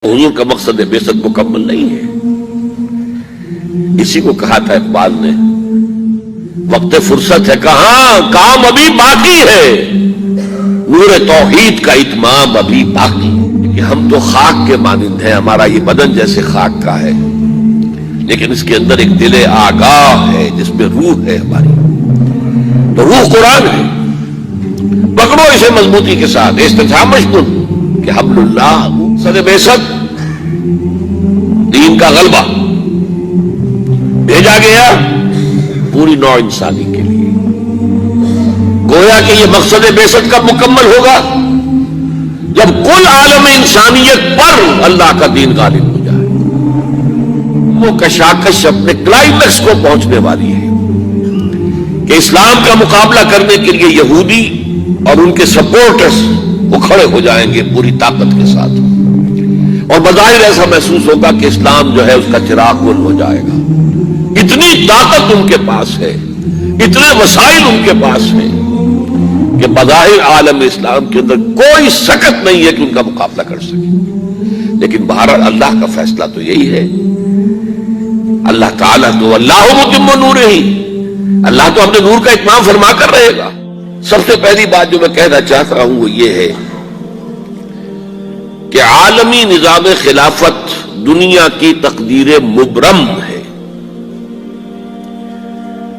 حضور کا مقصد بعثت مکمل نہیں ہے. اسی کو کہا تھا اقبال نے، وقت فرصت ہے کہاں، کام ابھی باقی ہے، نور توحید کا اتمام ابھی باقی. کہ ہم تو خاک کے مانند ہیں، ہمارا یہ بدن جیسے خاک کا ہے، لیکن اس کے اندر ایک دل آگاہ ہے جس میں روح ہے ہماری. تو روح قرآن ہے، پکڑو اسے مضبوطی کے ساتھ. استطاعت مشکل کہ حبل اللہ صد بعثت، دین کا غلبہ بھیجا گیا پوری نوع انسانی کے لیے. گویا کہ یہ مقصد بعثت کب مکمل ہوگا؟ جب کل عالم انسانیت پر اللہ کا دین غالب ہو جائے. وہ کشاکش اپنے کلائمیکس کو پہنچنے والی ہے کہ اسلام کا مقابلہ کرنے کے لیے یہودی اور ان کے سپورٹرز وہ کھڑے ہو جائیں گے پوری طاقت کے ساتھ، اور بظاہر ایسا محسوس ہوگا کہ اسلام جو ہے اس کا چراغ گل ہو جائے گا. اتنی طاقت ان کے پاس ہے، اتنے وسائل ان کے پاس ہیں کہ بظاہر عالم اسلام کے اندر کوئی سکت نہیں ہے کہ ان کا مقابلہ کر سکے. لیکن بہرحال اللہ کا فیصلہ تو یہی ہے. اللہ تعالیٰ تو اللہ متم نورہ ہی، اللہ تو اپنے نور کا اتمام فرما کر رہے گا. سب سے پہلی بات جو میں کہنا چاہتا ہوں وہ یہ ہے کہ عالمی نظام خلافت دنیا کی تقدیر مبرم ہے.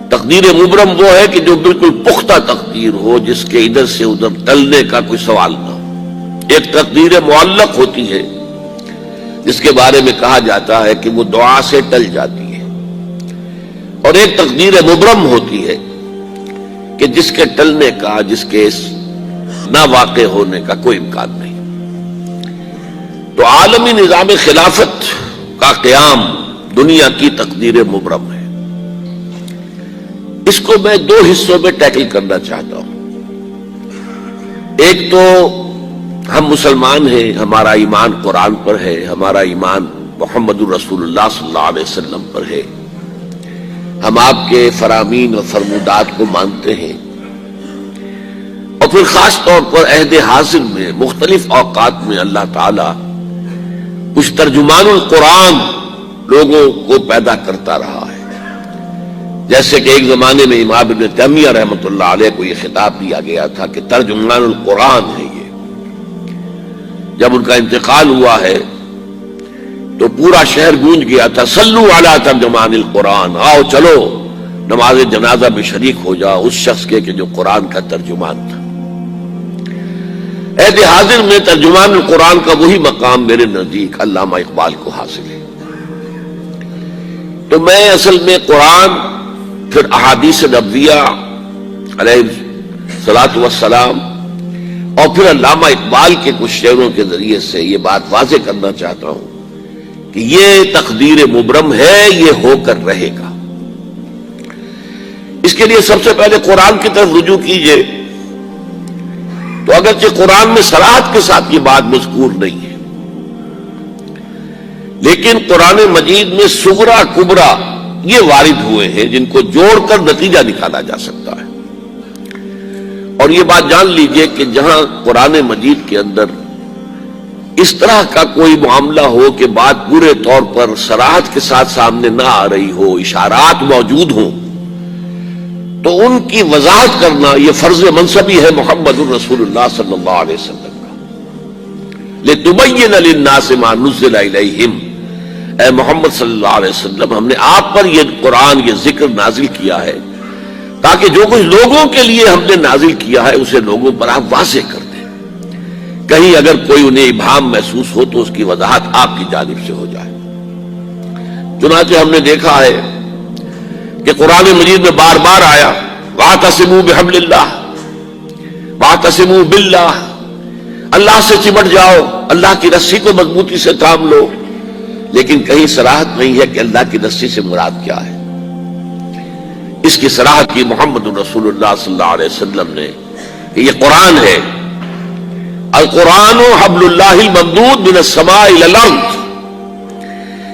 تقدیر مبرم وہ ہے کہ جو بالکل پختہ تقدیر ہو، جس کے ادھر سے ادھر ٹلنے کا کوئی سوال نہ ہو. ایک تقدیر معلق ہوتی ہے جس کے بارے میں کہا جاتا ہے کہ وہ دعا سے ٹل جاتی ہے، اور ایک تقدیر مبرم ہوتی ہے کہ جس کے ٹلنے کا، جس کے نہ واقع ہونے کا کوئی امکان نہیں. تو عالمی نظام خلافت کا قیام دنیا کی تقدیر مبرم ہے. اس کو میں دو حصوں میں ٹیکل کرنا چاہتا ہوں. ایک تو ہم مسلمان ہیں، ہمارا ایمان قرآن پر ہے، ہمارا ایمان محمد الرسول اللہ صلی اللہ علیہ وسلم پر ہے، ہم آپ کے فرامین اور فرمودات کو مانتے ہیں. اور پھر خاص طور پر عہد حاضر میں مختلف اوقات میں اللہ تعالیٰ کچھ ترجمان القرآن لوگوں کو پیدا کرتا رہا ہے. جیسے کہ ایک زمانے میں امام ابن تیمیہ رحمۃ اللہ علیہ کو یہ خطاب دیا گیا تھا کہ ترجمان القرآن ہے یہ. جب ان کا انتقال ہوا ہے تو پورا شہر گونج گیا تھا، صلو علی ترجمان القرآن، آؤ چلو نماز جنازہ میں شریک ہو جاؤ اس شخص کے کہ جو قرآن کا ترجمان تھا. عہد حاضر میں ترجمان القرآن کا وہی مقام میرے نزدیک علامہ اقبال کو حاصل ہے. تو میں اصل میں قرآن، پھر احادیث نبویہ علیہ الصلاۃ والسلام، اور پھر علامہ اقبال کے کچھ شعروں کے ذریعے سے یہ بات واضح کرنا چاہتا ہوں کہ یہ تقدیر مبرم ہے، یہ ہو کر رہے گا. اس کے لیے سب سے پہلے قرآن کی طرف رجوع کیجئے. تو اگرچہ قرآن میں صراحت کے ساتھ یہ بات مذکور نہیں ہے، لیکن قرآن مجید میں صغرا کبرا یہ وارد ہوئے ہیں جن کو جوڑ کر نتیجہ نکالا جا سکتا ہے. اور یہ بات جان لیجئے کہ جہاں قرآن مجید کے اندر اس طرح کا کوئی معاملہ ہو کہ بات پورے طور پر صراحت کے ساتھ سامنے نہ آ رہی ہو، اشارات موجود ہوں، تو ان کی وضاحت کرنا یہ فرض منصبی ہے محمد الرسول اللہ صلی اللہ علیہ وسلم کا. لِتُبَيِّنَ لِلنَّاسِ مَا نُزِّلَ إِلَيْهِمْ، اے محمد صلی اللہ علیہ وسلم، ہم نے آپ پر یہ قرآن، یہ ذکر نازل کیا ہے تاکہ جو کچھ لوگوں کے لیے ہم نے نازل کیا ہے اسے لوگوں پر آپ واضح کر دیں. کہیں اگر کوئی انہیں ابہام محسوس ہو تو اس کی وضاحت آپ کی جانب سے ہو جائے. چنانچہ ہم نے دیکھا ہے کہ قرآن مجید میں بار بار آیا وَاعْتَصِمُوا بِحَبْلِ اللَّهِ، وَاعْتَصِمُوا بِاللَّهِ، اللہ سے چمٹ جاؤ، اللہ کی رسی کو مضبوطی سے تھام لو. لیکن کہیں صراحت نہیں ہے کہ اللہ کی رسی سے مراد کیا ہے. اس کی صراحت کی محمد رسول اللہ صلی اللہ علیہ وسلم نے کہ یہ قرآن ہے. القرآن حبل اللہ الممدود من السماء الى الارض،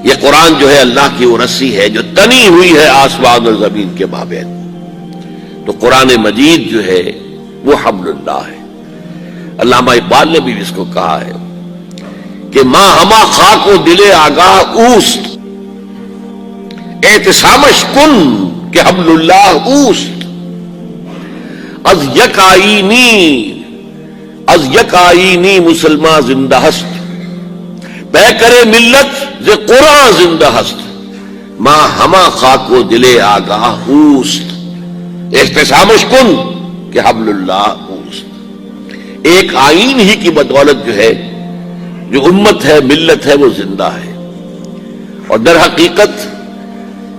یہ قرآن جو ہے اللہ کی وہ رسی ہے جو تنی ہوئی ہے آسمان اور زمین کے مابین. تو قرآن مجید جو ہے وہ حبل اللہ ہے. علامہ اقبال نے بھی اس کو کہا ہے کہ ماں ہما خاک و دل آگاہ اوست، احتسامش کن کہ حبل اللہ اوست، از یک آئینی مسلمان زندہ ہست، پہ کرے ملت ز قرآن زندہ ہست، ماں ہما خاک و دل آگاہ اوست، احتسامش کن کہ حبل اللہ اوست۔ ایک آئین ہی کی بدولت جو ہے، جو امت ہے، ملت ہے، وہ زندہ ہے۔ اور در حقیقت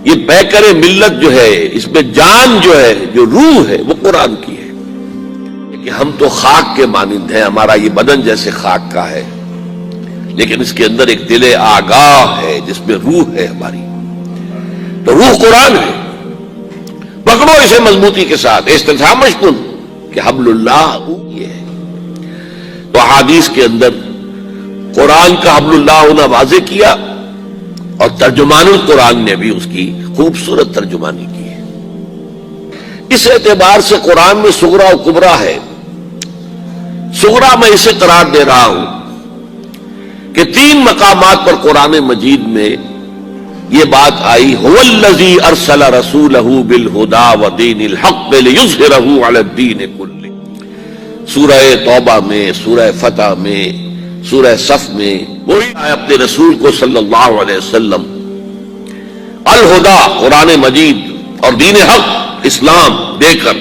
یہ پیکر ملت جو ہے، اس میں جان جو ہے، جو روح ہے، وہ قرآن کی ہے۔ کہ ہم تو خاک کے مانند ہیں، ہمارا یہ بدن جیسے خاک کا ہے، لیکن اس کے اندر ایک دل آگاہ ہے جس میں روح ہے ہماری، تو روح قرآن ہے۔ پکڑو اسے مضبوطی کے ساتھ، استحامش کن کہ حبل اللہ یہ ہے۔ تو احادیث کے اندر قرآن کا حبل اللہ ہونا واضح کیا، اور ترجمان القرآن نے بھی اس کی خوبصورت ترجمانی کی ہے۔ اس اعتبار سے قرآن میں صغرا و کبرا ہے۔ صغرا میں اسے قرار دے رہا ہوں کہ 3 مقامات پر قرآن مجید میں یہ بات آئی، هو الذی ارسل رسولہ بالہدی ودین الحق لیظہرہ علی الدین کلہ۔ سورہ توبہ میں، سورہ فتح میں، سورہ صف میں وہی اپنے رسول کو صلی اللہ علیہ وسلم الہدا قرآن مجید اور دین حق اسلام دے کر،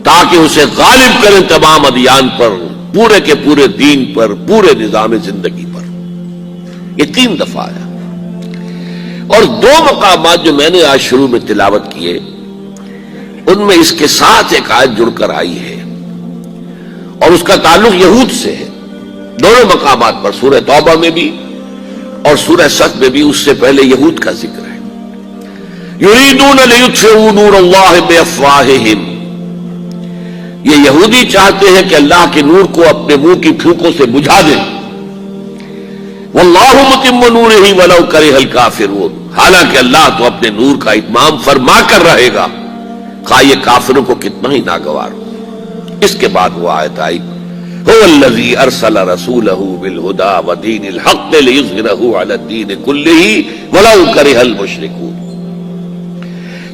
تاکہ اسے غالب کریں تمام ادیان پر، پورے کے پورے دین پر، پورے نظام زندگی پر۔ یہ 3 دفعہ آیا۔ اور 2 مقامات جو میں نے آج شروع میں تلاوت کیے، ان میں اس کے ساتھ ایک آیت جڑ کر آئی ہے، اور اس کا تعلق یہود سے ہے۔ دونوں مقامات پر، سورہ توبہ میں بھی اور سورہ صف میں بھی، اس سے پہلے یہود کا ذکر ہے۔ یریدون لیطفئوا نور اللہ بافواہہم، یہ یہودی چاہتے ہیں کہ اللہ کے نور کو اپنے منہ کی پھونکوں سے بجھا دیں۔ واللہ متم نورہ ولو کرہ الکافرون، حالانکہ اللہ تو اپنے نور کا اتمام فرما کر رہے گا، خواہ یہ کافروں کو کتنا ہی ناگوار ہو۔ اس کے بعد وہ آیت آئی، هو الذی ارسل رسولہ بالہدی ودین الحق لیظہرہ علی الدین کلہ ولو کرہ المشرکون۔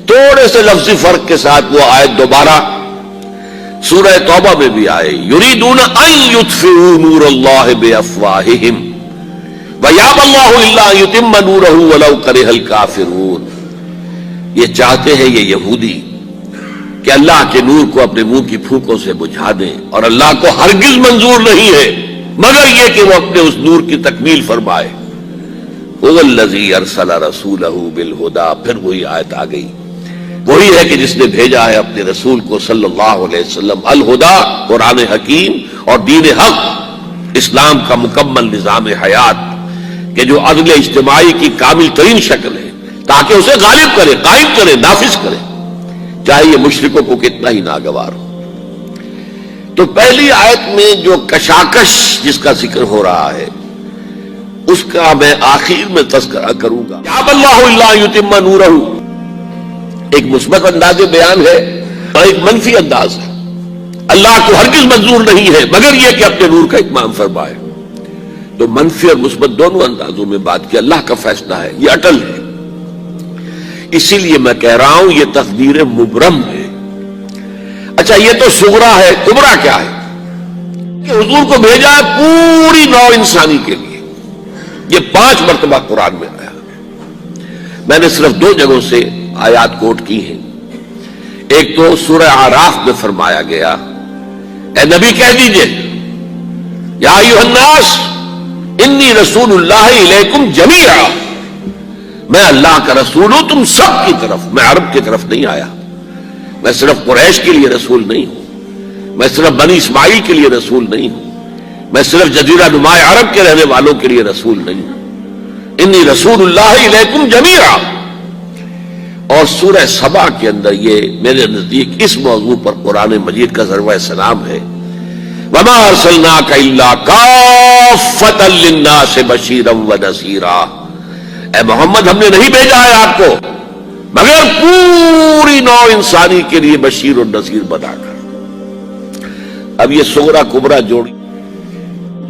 تھوڑے سے لفظی فرق کے ساتھ وہ آیت دوبارہ سورہ توبہ میں بھی آئے، یریدون ان یطفئوا نور اللہ بافواہہم ویابی اللہ الا ان یتم نورہ ولو کرہ الکافرون۔ یہ چاہتے ہیں یہ یہودی کہ اللہ کے نور کو اپنے منہ کی پھونکوں سے بجھا دیں، اور اللہ کو ہرگز منظور نہیں ہے مگر یہ کہ وہ اپنے اس نور کی تکمیل فرمائے۔ هو الذی ارسل رسولہ بالہدی، پھر وہی آیت آ گئی، وہی ہے کہ جس نے بھیجا ہے اپنے رسول کو صلی اللہ علیہ وسلم الہدا قرآن حکیم اور دین حق اسلام کا مکمل نظام حیات، کہ جو عدل اجتماعی کی کامل ترین شکل ہے، تاکہ اسے غالب کرے، قائم کرے، نافذ کرے، چاہے یہ مشرکوں کو کتنا ہی ناگوار ہو۔ تو پہلی آیت میں جو کشاکش جس کا ذکر ہو رہا ہے، اس کا میں آخر میں تذکرہ کروں گا۔ یاب اللہ الا یتم نورہ، ایک مثبت انداز بیان ہے اور ایک منفی انداز ہے۔ اللہ کو ہرگز منظور نہیں ہے مگر یہ کہ اپنے نور کا اتمام فرمائے۔ تو منفی اور مثبت دونوں اندازوں میں بات کی، اللہ کا فیصلہ ہے، یہ اٹل ہے۔ اسی لیے میں کہہ رہا ہوں یہ تقدیر مبرم ہے۔ اچھا، یہ تو صغرا ہے، کبرا کیا ہے؟ کہ حضور کو بھیجا ہے پوری نوع انسانی کے لیے۔ یہ 5 مرتبہ قرآن میں آیا۔ میں نے صرف 2 جگہوں سے آیات کوٹ کی ہیں۔ ایک تو سورہ اعراف میں فرمایا گیا، اے نبی کہہ دیجئے، یا ایھا الناس انی رسول اللہ الیکم جمیعا، میں اللہ کا رسول ہوں تم سب کی طرف، میں عرب کی طرف نہیں آیا، میں صرف قریش کے لیے رسول نہیں ہوں، میں صرف بنی اسماعیل کے لیے رسول نہیں ہوں، میں صرف جزیرہ نماء عرب کے رہنے والوں کے لیے رسول نہیں ہوں، انی رسول اللہ الیکم جمیعا۔ اور سورہ سبا کے اندر یہ میرے نزدیک اس موضوع پر قرآن مجید کا ضربہ سلام ہے، وما ارسلناک الا کافۃ للناس بشیرا ونذیرا، اے محمد ہم نے نہیں بھیجا ہے آپ کو مگر پوری نوع انسانی کے لیے بشیر اور نذیر بنا کر۔ اب یہ صغرا کبرا جوڑی،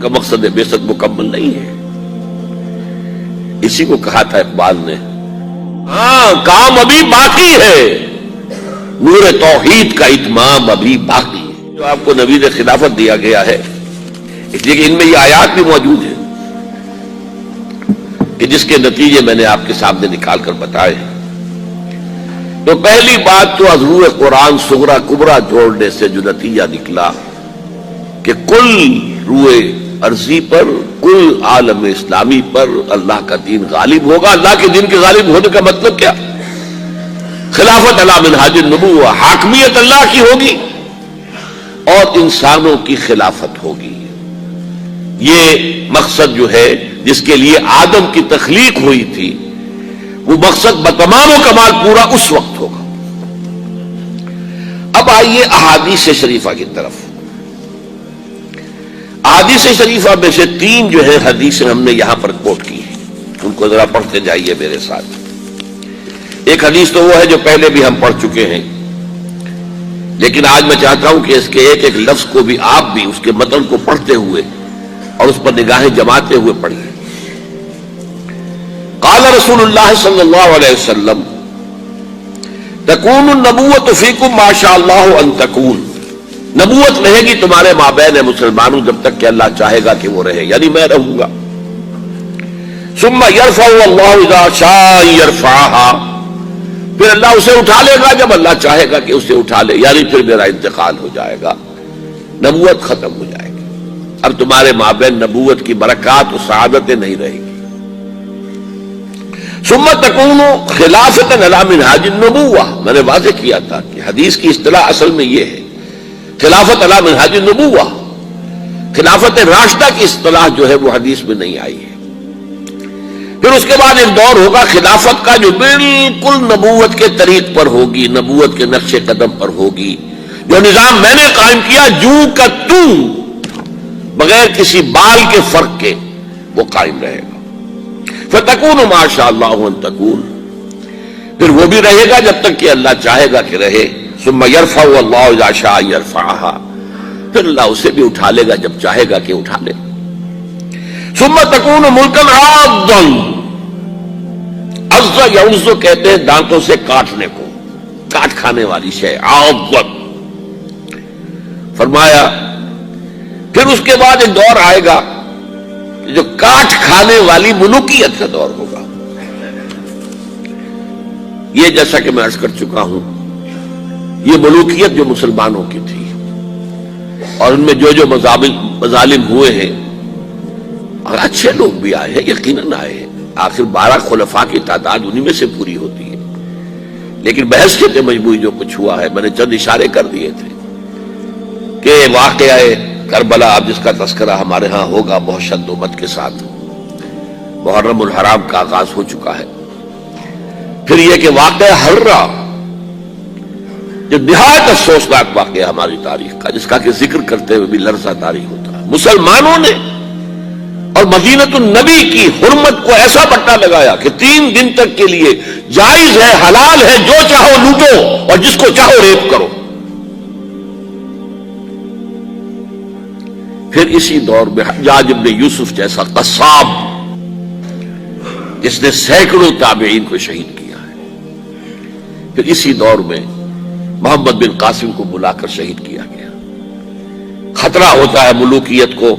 کا مقصد بعثت مکمل نہیں ہے. اسی کو کہا تھا اقبال نے، ہاں کام ابھی باقی ہے، نور توحید کا اتمام ابھی باقی ہے. جو آپ کو نوید خلافت دیا گیا ہے، اس لیے کہ ان میں یہ آیات بھی موجود ہیں کہ جس کے نتیجے میں نے آپ کے سامنے نکال کر بتائے. تو پہلی بات تو حضور قرآن صغرا کبرا جوڑنے سے جو نتیجہ نکلا کہ کل روئے ارضی پر، کل عالم اسلامی پر اللہ کا دین غالب ہوگا. اللہ کے دین کے غالب ہونے کا مطلب کیا؟ خلافت علی منہاج النبوہ، حاکمیت اللہ کی ہوگی اور انسانوں کی خلافت ہوگی. یہ مقصد جو ہے جس کے لیے آدم کی تخلیق ہوئی تھی، وہ مقصد بتمام و کمال پورا اس وقت ہوگا. اب آئیے احادیث شریفہ کی طرف. احادیث شریفہ میں سے 3 جو ہے حدیثیں ہم نے یہاں پر کوٹ کی ہیں، ان کو ذرا پڑھتے جائیے میرے ساتھ. ایک حدیث تو وہ ہے جو پہلے بھی ہم پڑھ چکے ہیں، لیکن آج میں چاہتا ہوں کہ اس کے ایک ایک لفظ کو بھی آپ بھی اس کے متن کو پڑھتے ہوئے اور اس پر نگاہیں جماتے ہوئے پڑھیے. قال رسول اللہ صلی اللہ علیہ وسلم تکون النبوۃ فیکم ما شاء اللہ ان تکون. نبوت رہے گی تمہارے مابین مسلمانوں جب تک کہ اللہ چاہے گا کہ وہ رہے، یعنی میں رہوں گا. ثم يرفع اللہ اذا شاء يرفعها، پھر اللہ اسے اٹھا لے گا جب اللہ چاہے گا کہ اسے اٹھا لے، یعنی پھر میرا انتقال ہو جائے گا، نبوت ختم ہو جائے گی. اب تمہارے مابین نبوت کی برکات و سعادتیں نہیں رہے گی. ثم تکون خلافت علی منہاج النبوہ، میں نے واضح کیا تھا کہ حدیث کی اصطلاح اصل میں یہ ہے خلافت علی منہاج النبوہ. خلافت راشدہ کی اصطلاح جو ہے وہ حدیث میں نہیں آئی ہے. پھر اس کے بعد ایک دور ہوگا خلافت کا جو بالکل نبوت کے طریق پر ہوگی، نبوت کے نقش قدم پر ہوگی. جو نظام میں نے قائم کیا جوں کا توں، بغیر کسی بال کے فرق کے وہ قائم رہے گا. فتکون ما شاء اللہ ان تکون، پھر وہ بھی رہے گا جب تک کہ اللہ چاہے گا کہ رہے. ثم يرفع اللہ اذا شاء يرفعها، پھر اللہ اسے بھی اٹھا لے گا جب چاہے گا کہ اٹھا لے. ثم تکون ملکا عاضا، عض یعض کہتے ہیں دانتوں سے کاٹنے کو، کاٹ کھانے والی شے، عاضا. فرمایا پھر اس کے بعد ایک دور آئے گا جو کاٹ کھانے والی ملوکیت کا دور ہوگا. یہ جیسا کہ میں عرض کر چکا ہوں، یہ ملوکیت جو مسلمانوں کی تھی اور ان میں جو مظالم ہوئے ہیں، اور اچھے لوگ بھی آئے ہیں، یقیناً آئے ہیں، آخر 12 خلفاء کی تعداد انہی میں سے پوری ہوتی ہے. لیکن بحث کے مجموعی جو کچھ ہوا ہے، میں نے چند اشارے کر دیے تھے کہ واقعہ کربلا اب جس کا تذکرہ ہمارے ہاں ہوگا بہت شدت کے ساتھ، محرم الحرام کا آغاز ہو چکا ہے. پھر یہ کہ واقعہ ہررا جو نہایت افسوسناک واقعہ ہماری تاریخ کا، جس کا کہ ذکر کرتے ہوئے بھی لرزہ طاری ہوتا ہے. مسلمانوں نے اور مدینۃ النبی کی حرمت کو ایسا پٹا لگایا کہ 3 دن تک کے لیے جائز ہے، حلال ہے، جو چاہو لوٹو اور جس کو چاہو ریپ کرو. پھر اسی دور میں حجاج ابن یوسف جیسا قصاب جس نے سینکڑوں تابعین کو شہید کیا ہے، پھر اسی دور میں محمد بن قاسم کو بلا کر شہید کیا گیا. خطرہ ہوتا ہے ملوکیت کو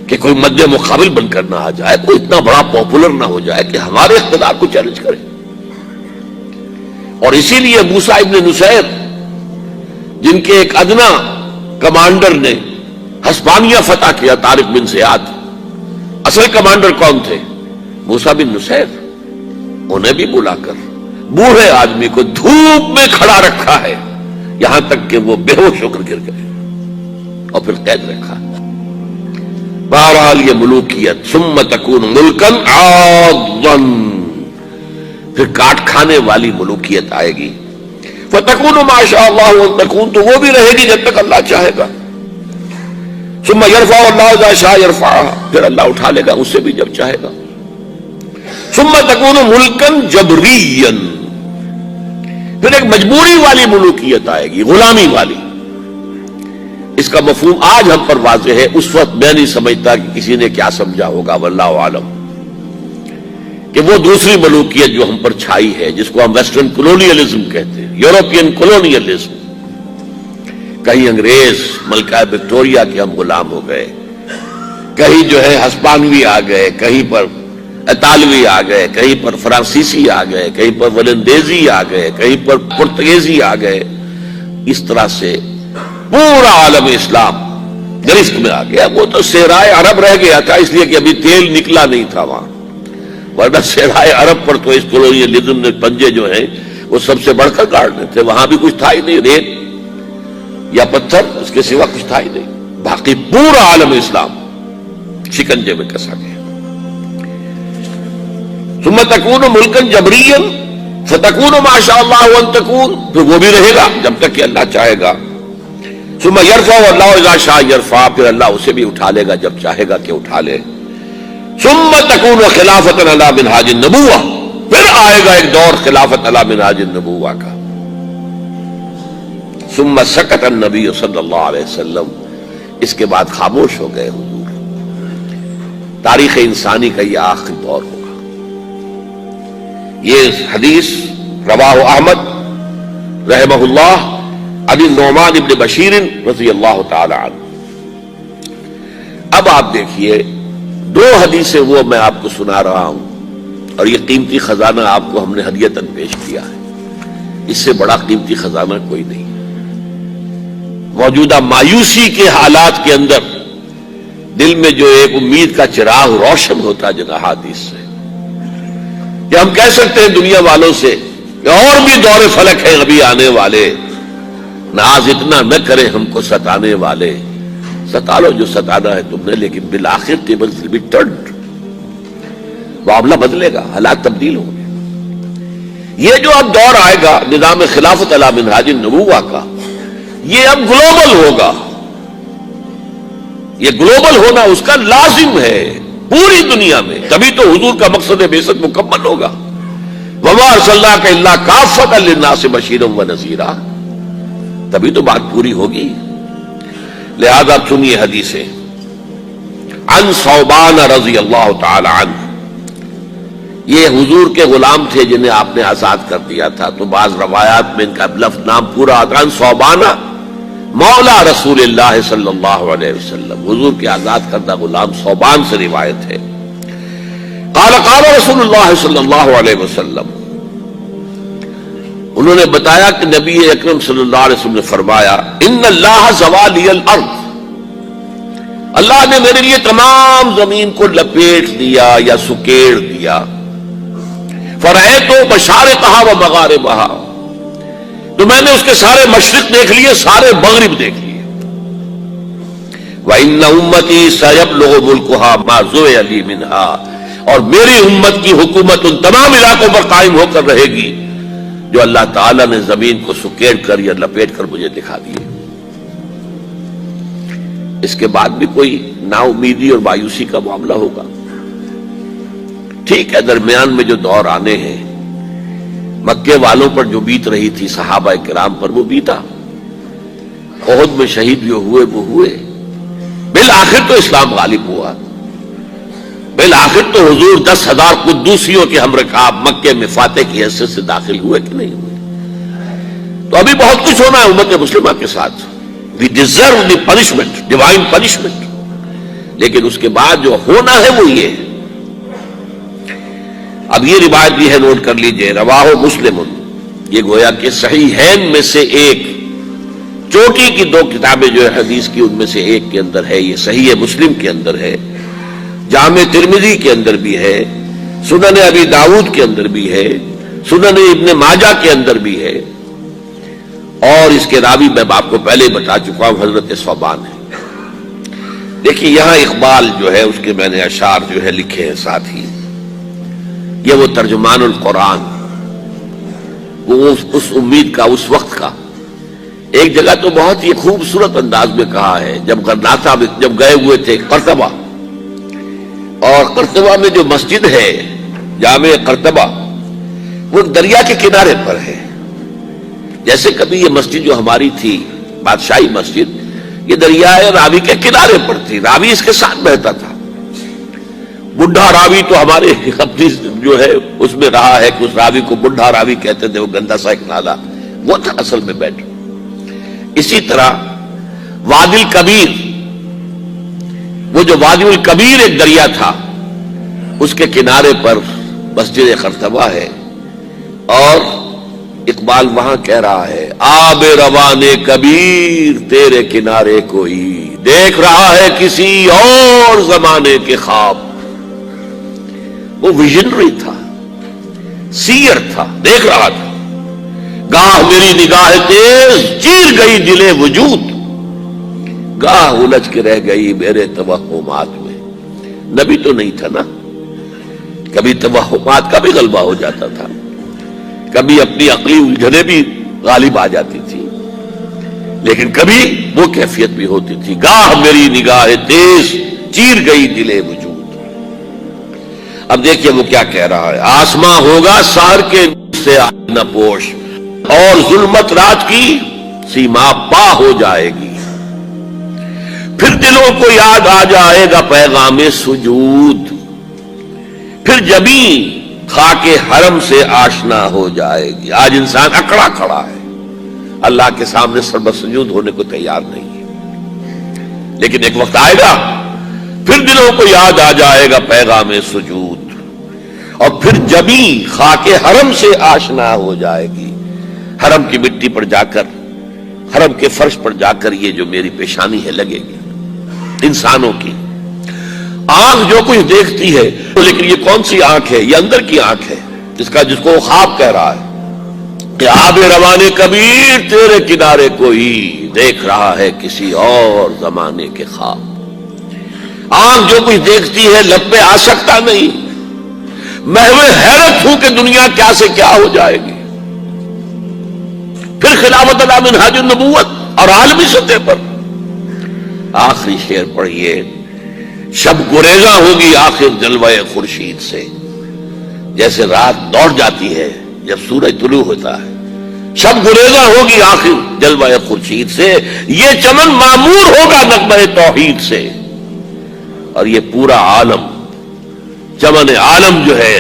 کہ کوئی مد مقابل بن کر نہ آ جائے، کوئی اتنا بڑا پاپولر نہ ہو جائے کہ ہمارے اقتدار کو چیلنج کرے. اور اسی لیے موسیٰ ابن نصیر جن کے ایک ادنا کمانڈر نے ہسپانیہ فتح کیا، طارق بن زیاد، اصل کمانڈر کون تھے؟ موسیٰ بن نصیر. انہیں بھی بلا کر بوڑھے آدمی کو دھوپ میں کھڑا رکھا ہے، یہاں تک کہ وہ بے ہوش ہو کر گر گئے اور پھر قید رکھا. بہرحال یہ ملوکیت ثم تکون ملکا عاضا، پھر کاٹ کھانے والی ملوکیت آئے گی. فتکون ما شاء اللہ ان تکون، تو وہ بھی رہے گی جب تک اللہ چاہے گا. ثم يرفع اللہ اذا شاء يرفعها، پھر اللہ اٹھا لے گا اسے بھی جب چاہے گا. ثم تکون ملکا جبریا، پھر ایک مجبوری والی ملوکیت آئے گی، غلامی والی. اس کا مفہوم آج ہم پر واضح ہے، اس وقت میں نہیں سمجھتا کہ کسی نے کیا سمجھا ہوگا، واللہ عالم، کہ وہ دوسری ملوکیت جو ہم پر چھائی ہے، جس کو ہم ویسٹرن کولونیلزم کہتے ہیں، یورپین کولونیلزم، کہیں انگریز ملکہ وکٹوریا کے ہم غلام ہو گئے، کہیں جو ہے ہسپانوی آ گئے، کہیں پر اطالوی آ گئے، کہیں پر فرانسیسی آ گئے، کہیں پر ولندیزی آ گئے، کہیں پر پرتگیزی آ گئے، اس طرح سے پورا عالم اسلام گرفت میں آ گیا۔ وہ تو صحرائے عرب رہ گیا تھا اس لیے کہ ابھی تیل نکلا نہیں تھا وہاں، ورنہ صحرائے عرب پر تو اس کولونیلزم نے پنجے جو ہیں وہ سب سے بڑھ کر گاڑنے تھے، وہاں بھی کچھ تھا ہی نہیں، ریت یا پتھر، اس کے سوا کچھ تھا ہی نہیں۔ باقی پورا عالم اسلام شکنجے میں کسا گیا۔ ثم تکون ملکا جبریا فتکون ما شاء اللہ ان تکون، پھر وہ بھی رہے گا جب تک کہ اللہ چاہے گا۔ ثم یرفع اللہ اذا شاء یرفع، پھر اللہ اسے بھی اٹھا لے گا جب چاہے گا کہ اٹھا لے۔ ثم تکون خلافۃ علی منہاج النبوہ، پھر آئے گا ایک دور خلافت علی منہاج النبوہ کا۔ ثم سکت النبی صلی اللہ علیہ وسلم، اس کے بعد خاموش ہو گئے حضور۔ تاریخ انسانی کا یہ آخری دور ہوگا۔ یہ حدیث رواہ احمد رحمہ اللہ عن النعمان بن بشیر رضی اللہ تعالی عنہ۔ اب آپ دیکھیے، دو حدیثیں وہ میں آپ کو سنا رہا ہوں، اور یہ قیمتی خزانہ آپ کو ہم نے ہدیتاً پیش کیا ہے، اس سے بڑا قیمتی خزانہ کوئی نہیں۔ موجودہ مایوسی کے حالات کے اندر دل میں جو ایک امید کا چراغ روشن ہوتا جن احادیث سے، کہ ہم کہہ سکتے ہیں دنیا والوں سے کہ اور بھی دور فلک ہیں ابھی آنے والے، ناز اتنا نہ کرے ہم کو ستانے والے، ستا لو جو ستانا ہے تم نے، لیکن بالآخر ٹیبل ول بی ٹرنڈ، معاملہ بدلے گا، حالات تبدیل ہوں گے۔ یہ جو اب دور آئے گا نظام خلافت علی منہاج النبوہ کا، یہ اب گلوبل ہوگا۔ یہ گلوبل ہونا اس کا لازم ہے پوری دنیا میں، تبھی تو حضور کا مقصد بعثت مکمل ہوگا۔ وما ارسلناک الا کافۃ للناس بشیرا ونذیرا، تبھی تو بات پوری ہوگی۔ لہذا سنیے حدیثیں۔ عن ثوبان رضی اللہ تعالی عنہ، یہ حضور کے غلام تھے جنہیں آپ نے آزاد کر دیا تھا، تو بعض روایات میں ان کا لفظ نام پورا آتا ہے۔ عن ثوبان مولا رسول اللہ صلی اللہ علیہ وسلم، حضور کے آزاد کردہ غلام ثوبان سے روایت ہے۔ قال قال رسول اللہ صلی اللہ علیہ وسلم، انہوں نے بتایا کہ نبی اکرم صلی اللہ علیہ وسلم نے فرمایا، ان اللہ زوالی الارض، اللہ نے میرے لیے تمام زمین کو لپیٹ دیا یا سکیڑ دیا۔ فرأیت مشارقہا و مغاربہا، تو میں نے اس کے سارے مشرق دیکھ لیے، سارے مغرب دیکھ لیے۔ وَإِنَّ أُمَّتِي سَيَبْلُغُ مُلْكُهَا مَا زُوِيَ لِي مِنْهَا، اور میری امت کی حکومت ان تمام علاقوں پر قائم ہو کر رہے گی جو اللہ تعالیٰ نے زمین کو سکیڑ کر یا لپیٹ کر مجھے دکھا دیے۔ اس کے بعد بھی کوئی نا امیدی اور مایوسی کا معاملہ ہوگا؟ ٹھیک ہے، درمیان میں جو دور آنے ہیں، مکے والوں پر جو بیت رہی تھی صحابہ کرام پر وہ بیتا، احد میں شہید جو ہوئے وہ ہوئے، بالآخر تو اسلام غالب ہوا، بالآخر تو حضور 10,000 قدوسیوں کے ہم رکاب مکے میں فاتح کی حیثیت سے داخل ہوئے کہ نہیں ہوئے؟ تو ابھی بہت کچھ ہونا ہے امت مسلمہ کے ساتھ۔ We deserve the punishment, divine punishment، لیکن اس کے بعد جو ہونا ہے وہ یہ ہے۔ اب یہ روایت بھی ہے، نوٹ کر لیجئے، رواہ مسلم، یہ گویا کہ صحیحین میں سے ایک، چوٹی کی دو کتابیں جو ہے حدیث کی ان میں سے ایک کے اندر ہے، یہ صحیح مسلم کے اندر ہے، جامع ترمذی کے اندر بھی ہے، سنن ابی داؤد کے اندر بھی ہے، سنن ابن ماجہ کے اندر بھی ہے، اور اس کے راوی میں آپ کو پہلے بتا چکا ہوں حضرت ثوبان ہے۔ دیکھیے یہاں اقبال جو ہے اس کے میں نے اشعار جو ہے لکھے ہیں ساتھ ہی، یہ وہ ترجمان القرآن، وہ اس امید کا، اس وقت کا، ایک جگہ تو بہت ہی خوبصورت انداز میں کہا ہے، جب غرناطہ میں جب گئے ہوئے تھے قرطبہ، اور قرطبہ میں جو مسجد ہے جامع قرطبہ، وہ دریا کے کنارے پر ہے۔ جیسے کبھی یہ مسجد جو ہماری تھی بادشاہی مسجد، یہ دریائے راوی کے کنارے پر تھی، راوی اس کے ساتھ بہتا تھا۔ بڈھا راوی تو ہمارے اپنی جو ہے اس میں رہا ہے کہ اس راوی کو بڈھا راوی کہتے تھے، وہ گندا سا ایک نالا، وہ تھا اصل میں بیٹھ۔ اسی طرح وادی الکبیر، وہ جو وادی الکبیر ایک دریا تھا، اس کے کنارے پر مسجد خرطبہ ہے، اور اقبال وہاں کہہ رہا ہے آب روان کبیر تیرے کنارے کوئی دیکھ رہا ہے کسی اور زمانے کے خواب۔ وہ ویژنری تھا، سیر تھا، دیکھ رہا تھا۔ گاہ میری نگاہ تیز چیر گئی دل وجود، گاہ الجھ کے رہ گئی میرے توہمات میں۔ نبی تو نہیں تھا نا، کبھی توہمات کا بھی غلبہ ہو جاتا تھا، کبھی اپنی عقلی الجھنیں بھی غالب آ جاتی تھی، لیکن کبھی وہ کیفیت بھی ہوتی تھی گاہ میری نگاہ تیز چیر گئی دل وجود۔ اب دیکھیے وہ کیا کہہ رہا ہے، آسماں ہوگا سحر کے سے نہ پوش، اور ظلمت رات کی سیما پا ہو جائے گی، پھر دلوں کو یاد آ جائے گا پیغام سجود، پھر جبیں خاک حرم سے آشنا ہو جائے گی۔ آج انسان اکڑا کھڑا ہے، اللہ کے سامنے سربسجود ہونے کو تیار نہیں ہے، لیکن ایک وقت آئے گا پھر دلوں کو یاد آ جائے گا پیغام سجود، اور پھر جبیں خاک حرم سے آشنا ہو جائے گی۔ حرم کی مٹی پر جا کر، حرم کے فرش پر جا کر یہ جو میری پیشانی ہے لگے گی۔ انسانوں کی آنکھ جو کچھ دیکھتی ہے، لیکن یہ کون سی آنکھ ہے؟ یہ اندر کی آنکھ ہے، جس کو وہ خواب کہہ رہا ہے کہ آب روان کبیر تیرے کنارے کوئی دیکھ رہا ہے کسی اور زمانے کے خواب۔ آنکھ جو کچھ دیکھتی ہے لب پہ آ سکتا نہیں، محو حیرت ہوں کہ دنیا کیا سے کیا ہو جائے گی۔ پھر خلافت علی منہاج النبوت اور عالمی سطح پر آخری شعر پڑھیے، شب گریزاں ہوگی آخر جلوہ خورشید سے، جیسے رات دوڑ جاتی ہے جب سورج طلوع ہوتا ہے، شب گریزاں ہوگی آخر جلوہ خورشید سے، یہ چمن معمور ہوگا نغمہ توحید سے، اور یہ پورا عالم، چمن عالم جو ہے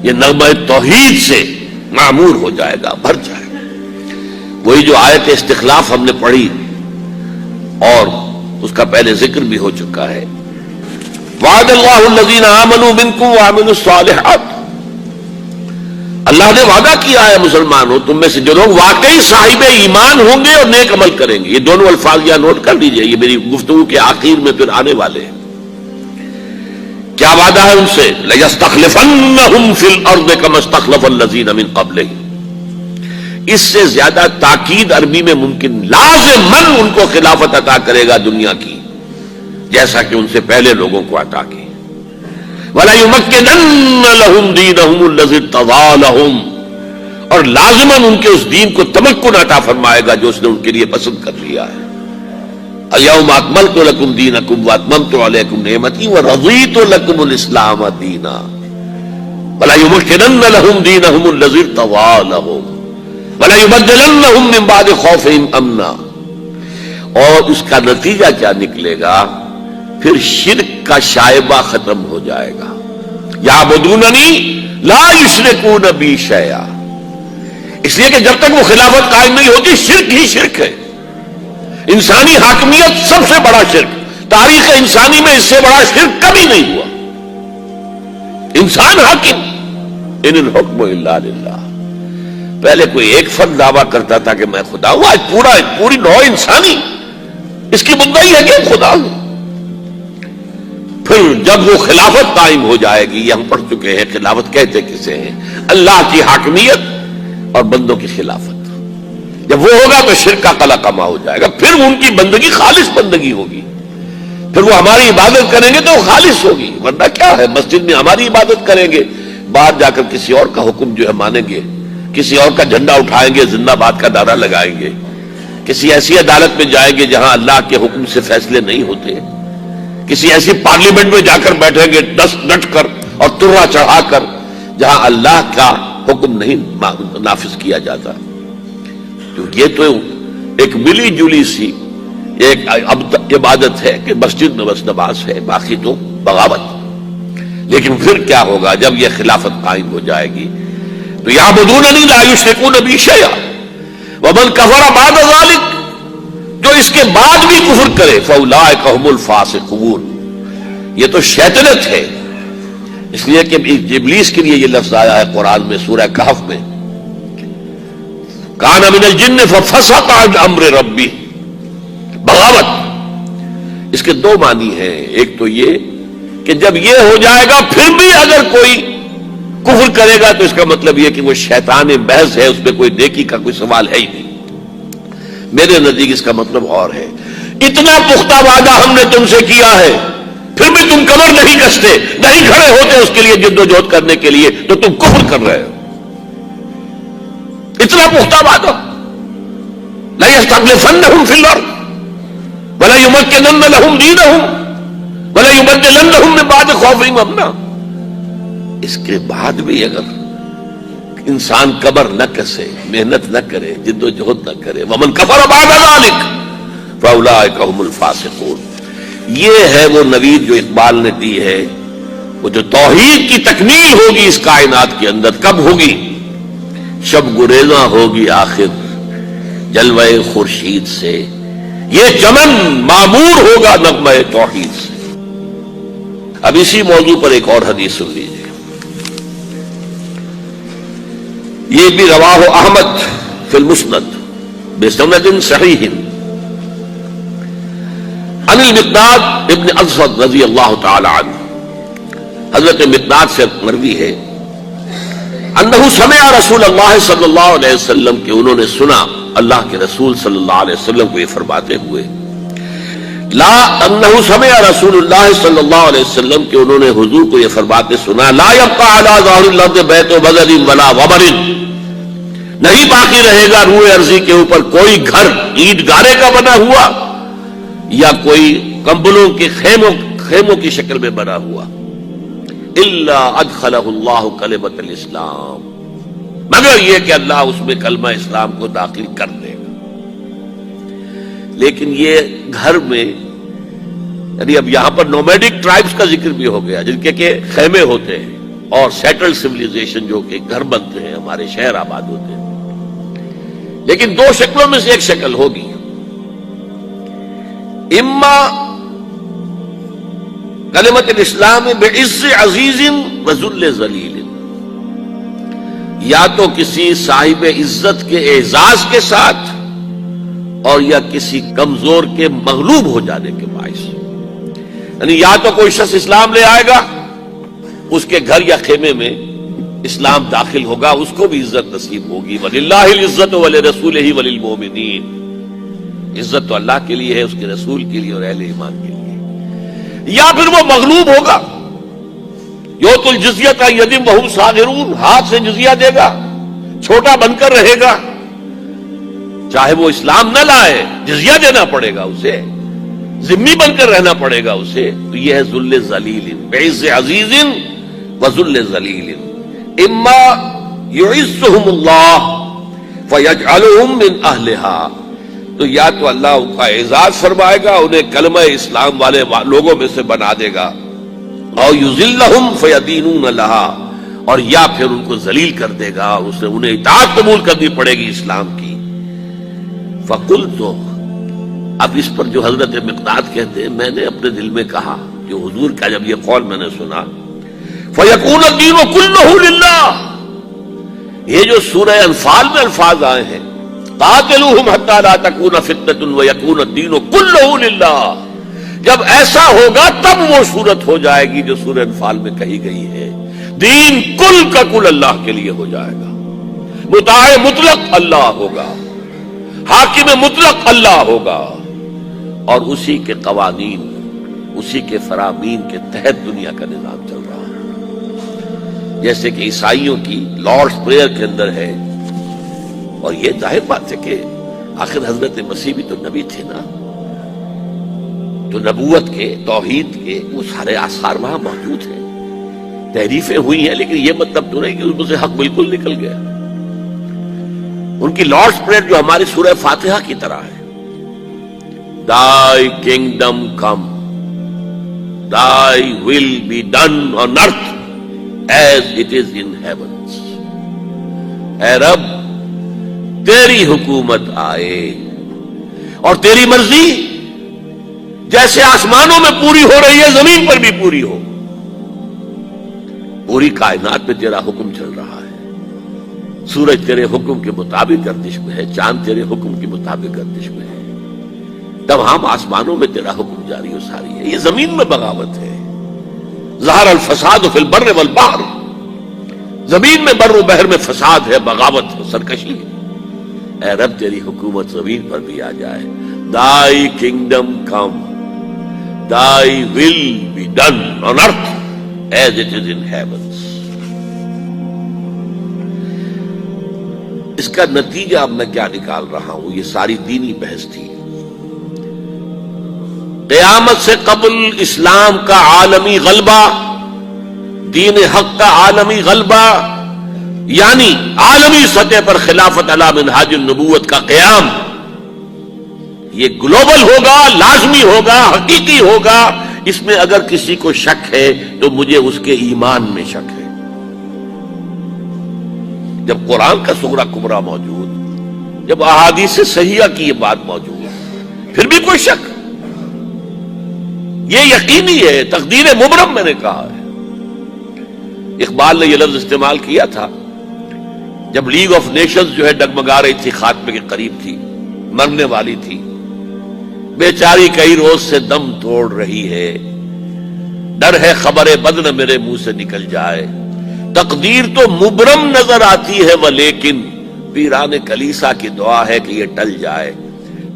یہ نغمہ توحید سے معمور ہو جائے گا، بھر جائے گا۔ وہی جو آیت استخلاف ہم نے پڑھی اور اس کا پہلے ذکر بھی ہو چکا ہے، وعد اللہ الذین آمنوا منکم وعملوا الصالحات، اللہ نے وعدہ کیا ہے مسلمانوں تم میں سے جو لوگ واقعی صاحب ایمان ہوں گے اور نیک عمل کریں گے۔ یہ دونوں الفاظ یا نوٹ کر لیجئے، یہ میری گفتگو کے آخر میں پھر آنے والے ہیں۔ کیا وعدہ ہے ان سے؟ لَيَسْتَخْلِفَنَّهُمْ فِي الْأَرْضِ كَمَا اسْتَخْلَفَ الَّذِينَ مِنْ قَبْلِهِمْ، اس سے زیادہ تاکید عربی میں ممکن، لازماً ان کو خلافت عطا کرے گا دنیا کی، جیسا کہ ان سے پہلے لوگوں کو عطا کی۔ وَلَا يُمَكِّنَنَّ لَهُمْ دِينَهُمُ الَّذِي ارْتَضَىٰ لَهُمْ، اور لازماً ان کے اس دین کو تمکن عطا فرمائے گا جو اس نے ان کے لیے پسند کر لیا ہے۔ اليوم اکملت لکم دینکم واتممت علیکم نعمتی ورضیت لکم الاسلام دینا ولا یمکنن لهم دینهم الذی ارتضىٰ لهم ولا یبدلنهم من بعد خوفهم امنا، اور اس کا نتیجہ کیا نکلے گا؟ پھر شرک کا شائبہ ختم ہو جائے گا۔ یعبدوننی لا یشرکون بی شیئا، اس لیے کہ جب تک وہ خلافت قائم نہیں ہوتی شرک ہی شرک ہے، انسانی حاکمیت سب سے بڑا شرک، تاریخ انسانی میں اس سے بڑا شرک کبھی نہیں ہوا۔ انسان حاکم، ان الحکم الا للہ۔ پہلے کوئی ایک فرد دعویٰ کرتا تھا کہ میں خدا ہوں، آج پوری نوع انسانی اس کی مدعی ہے کہ خدا ہوں۔ پھر جب وہ خلافت قائم ہو جائے گی، یہ ہم پڑھ چکے ہیں خلافت کہتے کسے ہیں، اللہ کی حاکمیت اور بندوں کی خلافت، جب وہ ہوگا تو شرک کا قلع کما ہو جائے گا، پھر ان کی بندگی خالص بندگی ہوگی، پھر وہ ہماری عبادت کریں گے تو وہ خالص ہوگی، ورنہ کیا ہے مسجد میں ہماری عبادت کریں گے، باہر جا کر کسی اور کا حکم جو ہے مانیں گے، کسی اور کا جھنڈا اٹھائیں گے، زندہ باد کا نعرہ لگائیں گے، کسی ایسی عدالت میں جائیں گے جہاں اللہ کے حکم سے فیصلے نہیں ہوتے، کسی ایسی پارلیمنٹ میں جا کر بیٹھیں گے ڈٹ کر اور ترا چڑھا کر جہاں اللہ کا حکم نہیں نافذ کیا جاتا۔ تو یہ تو ایک ملی جلی سی ایک عبادت ہے کہ مسجد میں بس نماز ہے، باقی تو بغاوت۔ لیکن پھر کیا ہوگا جب یہ خلافت قائم ہو جائے گی؟ تو یعبدوننی لا یشرکون بی شیئا ومن کفر بعد ذلک، جو اس کے بعد بھی کفر کرے فاولئک هم الفاسقون، یہ تو شیطنت ہے۔ اس لیے کہ ابلیس کے لیے یہ لفظ آیا ہے قرآن میں سورہ کہف میں، کان من الجن ففسق عن امر ربی، بغاوت۔ اس کے دو معنی ہیں، ایک تو یہ کہ جب یہ ہو جائے گا پھر بھی اگر کوئی کفر کرے گا تو اس کا مطلب یہ کہ وہ شیطان محض ہے، اس میں کوئی نیکی کا کوئی سوال ہے ہی نہیں۔ میرے نزدیک اس کا مطلب اور ہے، اتنا پختہ وعدہ ہم نے تم سے کیا ہے پھر بھی تم کمر نہیں کستے، نہیں کھڑے ہوتے اس کے لیے جد و جہد کرنے کے لیے، تو تم کفر کر رہے ہو۔ اتنا پختہ وعدہ، لا يستخلفنهم في الارض ولا يمكنن لهم دينهم ولا يبدلنهم من بعد خوفهم امنا، اس کے بعد بھی اگر انسان کمر نہ کسے، محنت نہ کرے، جد و جہد نہ کرے، ومن کفر بعد ذلك فاولئک هم الفاسقون، یہ ہے وہ نوید جو اقبال نے دی ہے، وہ جو توحید کی تکمیل ہوگی اس کائنات کے اندر کب ہوگی؟ شب گریزاں ہوگی آخر جلوہ خورشید سے، یہ چمن معمور ہوگا نغمہ توحید سے۔ اب اسی موضوع پر ایک اور حدیث سن لیجیے، یہ بھی رواہ احمد فی المسند بسند صحیح عن المقداد ابن اسود رضی اللہ تعالی عنہ، حضرت مقداد سے مروی ہے انہ سمع رسول اللہ صلی اللہ علیہ وسلم کہ انہوں نے سنا اللہ کے رسول صلی اللہ علیہ وسلم کو یہ فرماتے ہوئے، لا انہ سمع رسول اللہ صلی اللہ علیہ وسلم کہ انہوں نے حضور کو یہ فرماتے سنا، لا یبقى علی ظاہر الارض بیت بدر ولا وبر، نہیں باقی رہے گا روئے ارضی کے اوپر کوئی گھر اینٹ گارے کا بنا ہوا یا کوئی کمبلوں کے خیموں کی شکل میں بنا ہوا، الا ادخلہ اللہ کلمۃ الاسلام، مگر یہ کہ اللہ اس میں کلمہ اسلام کو داخل کر دے گا۔ لیکن یہ گھر میں، یعنی اب یہاں پر نومیڈک ٹرائبز کا ذکر بھی ہو گیا جن کے کہ خیمے ہوتے ہیں، اور سیٹلڈ سویلائزیشن جو کہ گھر بنتے ہیں، ہمارے شہر آباد ہوتے ہیں، لیکن دو شکلوں میں سے ایک شکل ہوگی، اما کلمۃ الاسلام بعز عزیز وذل ذلیل، یا تو کسی صاحب عزت کے اعزاز کے ساتھ اور یا کسی کمزور کے مغلوب ہو جانے کے باعث، یعنی یا تو کوئی شخص اسلام لے آئے گا، اس کے گھر یا خیمے میں اسلام داخل ہوگا، اس کو بھی عزت نصیب ہوگی، وَلِلَّهِ الْعِزَّةُ وَلِرَسُولِهِ وَلِلْمُؤْمِنِينَ، عزت تو اللہ کے لیے ہے، اس کے رسول کے لیے اور اہل ایمان کے لیے۔ یا پھر وہ مغلوب ہوگا، یؤتُ الْجِزْیَۃَ عَنْ یَدٍ وَهُمْ صَاغِرُونَ، ہاتھ سے جزیہ دے گا، چھوٹا بن کر رہے گا، چاہے وہ اسلام نہ لائے جزیہ دینا پڑے گا اسے، ذمہ بن کر رہنا پڑے گا اسے۔ تو یہ ہے ذل ذلیل، بعز عزیز وذل ذلیل، اما یعزهم اللہ فیجعلهم من اہلها، تو یا تو اللہ ان کا اعزاز فرمائے گا، انہیں کلمہ اسلام والے لوگوں میں سے بنا دے گا، اور یذلهم فیدینون لها، اور یا پھر ان کو ذلیل کر دے گا، انہیں اطاعت قبول کرنی پڑے گی اسلام کی۔ فقلت، اب اس پر جو حضرت مقداد کہتے ہیں، میں نے اپنے دل میں کہا، جو حضور کا جب یہ قول میں نے سنا، فَيَكُونَ الدِّينُ كُلُّهُ لِلَّهِ، یہ جو سورہ انفال میں الفاظ آئے ہیں، قَاتِلُوهُمْ حَتَّى لَا تَكُونَ فِتْنَةٌ وَيَكُونَ الدِّينُ كُلُّهُ لِلَّهِ، جب ایسا ہوگا تب وہ صورت ہو جائے گی جو سورہ انفال میں کہی گئی ہے، دین کل کا کل اللہ کے لیے ہو جائے گا، مطاع مطلق اللہ ہوگا، حاکم مطلق اللہ ہوگا، اور اسی کے قوانین، اسی کے فرامین کے تحت دنیا کا نظام چل رہا ہے۔ جیسے کہ عیسائیوں کی لارڈس پریئر کے اندر ہے، اور یہ ظاہر بات ہے کہ آخر حضرت مسیح بھی تو نبی تھے نا، تو نبوت کے، توحید کے وہ سارے آثار وہاں موجود ہیں، تحریفیں ہوئی ہیں، لیکن یہ مطلب تو نہیں کہ اس میں سے حق بالکل نکل گیا۔ ان کی لارڈس پریئر جو ہماری سورہ فاتحہ کی طرح ہے، Thy kingdom come, thy will be done on earth as it is in heavens. اے رب تیری حکومت آئے اور تیری مرضی جیسے آسمانوں میں پوری ہو رہی ہے زمین پر بھی پوری ہو. پوری کائنات میں تیرا حکم چل رہا ہے. سورج تیرے حکم کے مطابق گردش میں ہے, چاند تیرے حکم کے مطابق گردش میں ہے, تمام آسمانوں میں تیرا حکم جاری و ساری ہے. یہ زمین میں بغاوت ہے. ظہر الفساد فی البر والبحر, زمین میں بر و بحر میں فساد ہے, بغاوت ہے, سرکشی ہے. اے رب تیری حکومت زمین پر بھی آ جائے. Thy kingdom come, thy will be done on earth as it is in heavens. اس کا نتیجہ اب میں کیا نکال رہا ہوں, یہ ساری دینی بحث تھی. قیامت سے قبل اسلام کا عالمی غلبہ, دین حق کا عالمی غلبہ, یعنی عالمی سطح پر خلافت علی منہاج النبوت کا قیام, یہ گلوبل ہوگا, لازمی ہوگا, حقیقی ہوگا. اس میں اگر کسی کو شک ہے تو مجھے اس کے ایمان میں شک ہے. جب قرآن کا صغرا کبرا موجود, جب احادیث صحیحہ کی یہ بات موجود, پھر بھی کوئی شک, یہ یقینی ہے. تقدیر مبرم میں نے کہا ہے. اقبال نے یہ لفظ استعمال کیا تھا جب لیگ آف نیشنز جو ہے ڈگمگا رہی تھی, خاتمے کے قریب تھی, مرنے والی تھی. بیچاری کئی روز سے دم توڑ رہی ہے, ڈر ہے خبر بد نہ میرے منہ سے نکل جائے. تقدیر تو مبرم نظر آتی ہے ولیکن پیران کلیسا کی دعا ہے کہ یہ ٹل جائے.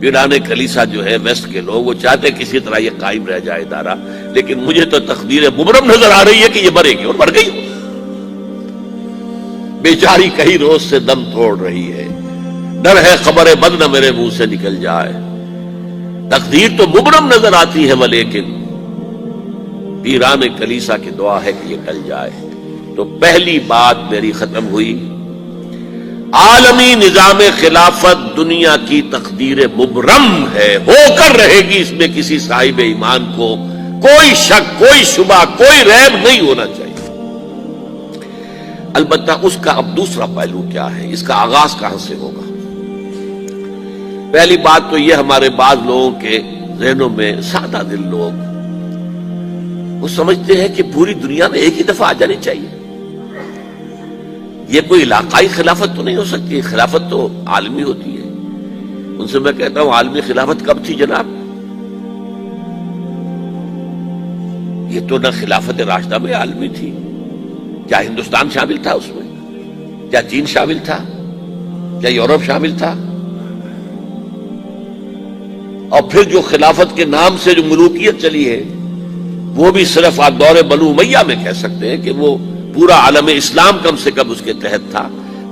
پیران کلیسا جو ہے ویسٹ کے لوگ, وہ چاہتے کسی طرح یہ قائم رہ جائے ادارہ, لیکن مجھے تو تقدیر مبرم نظر آ رہی ہے کہ یہ مرے گی, اور مر گئی. بیچاری کئی روز سے دم توڑ رہی ہے, ڈر ہے خبر بد نہ میرے منہ سے نکل جائے. تقدیر تو مبرم نظر آتی ہے ولیکن پیران کلیسا کی دعا ہے کہ یہ ٹل جائے. تو پہلی بات میری ختم ہوئی. عالمی نظام خلافت دنیا کی تقدیر مبرم ہے, ہو کر رہے گی. اس میں کسی صاحب ایمان کو کوئی شک, کوئی شبہ, کوئی ریب نہیں ہونا چاہیے. البتہ اس کا اب دوسرا پہلو کیا ہے, اس کا آغاز کہاں سے ہوگا. پہلی بات تو یہ, ہمارے بعض لوگوں کے ذہنوں میں, سادہ دل لوگ, وہ سمجھتے ہیں کہ پوری دنیا میں ایک ہی دفعہ آ جانی چاہیے. یہ کوئی علاقائی خلافت تو نہیں ہو سکتی, خلافت تو عالمی ہوتی ہے. ان سے میں کہتا ہوں عالمی خلافت کب تھی جناب؟ یہ تو نہ خلافت راشدہ میں عالمی تھی. کیا ہندوستان شامل تھا اس میں؟ کیا چین شامل تھا؟ کیا یورپ شامل تھا؟ اور پھر جو خلافت کے نام سے جو ملوکیت چلی ہے وہ بھی صرف آپ دور بنو امیہ میں کہہ سکتے ہیں کہ وہ پورا عالم اسلام کم سے کم اس کے تحت تھا.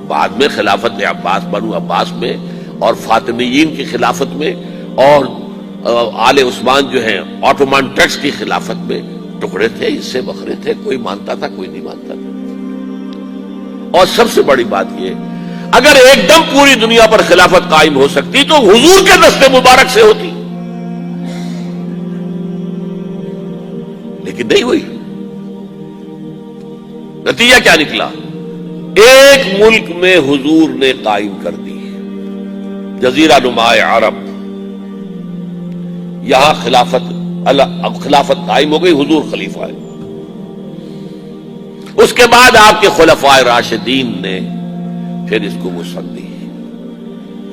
بعد میں خلافت عباس, بنو عباس میں, اور فاطمیین کی خلافت میں, اور آل عثمان جو ہیں آٹومان ٹرکس کی خلافت میں ٹکڑے تھے, حصے بکھرے تھے, کوئی مانتا تھا کوئی نہیں مانتا تھا. اور سب سے بڑی بات یہ, اگر ایک دم پوری دنیا پر خلافت قائم ہو سکتی تو حضور کے دست مبارک سے ہوتی, لیکن نہیں ہوئی. نتیجہ کیا نکلا؟ ایک ملک میں حضور نے قائم کر دی, جزیرہ نما عرب, یہاں اب خلافت قائم ہو گئی, حضور خلیفہ ہے. اس کے بعد آپ کے خلفائے راشدین نے پھر اس کو وسعت دی,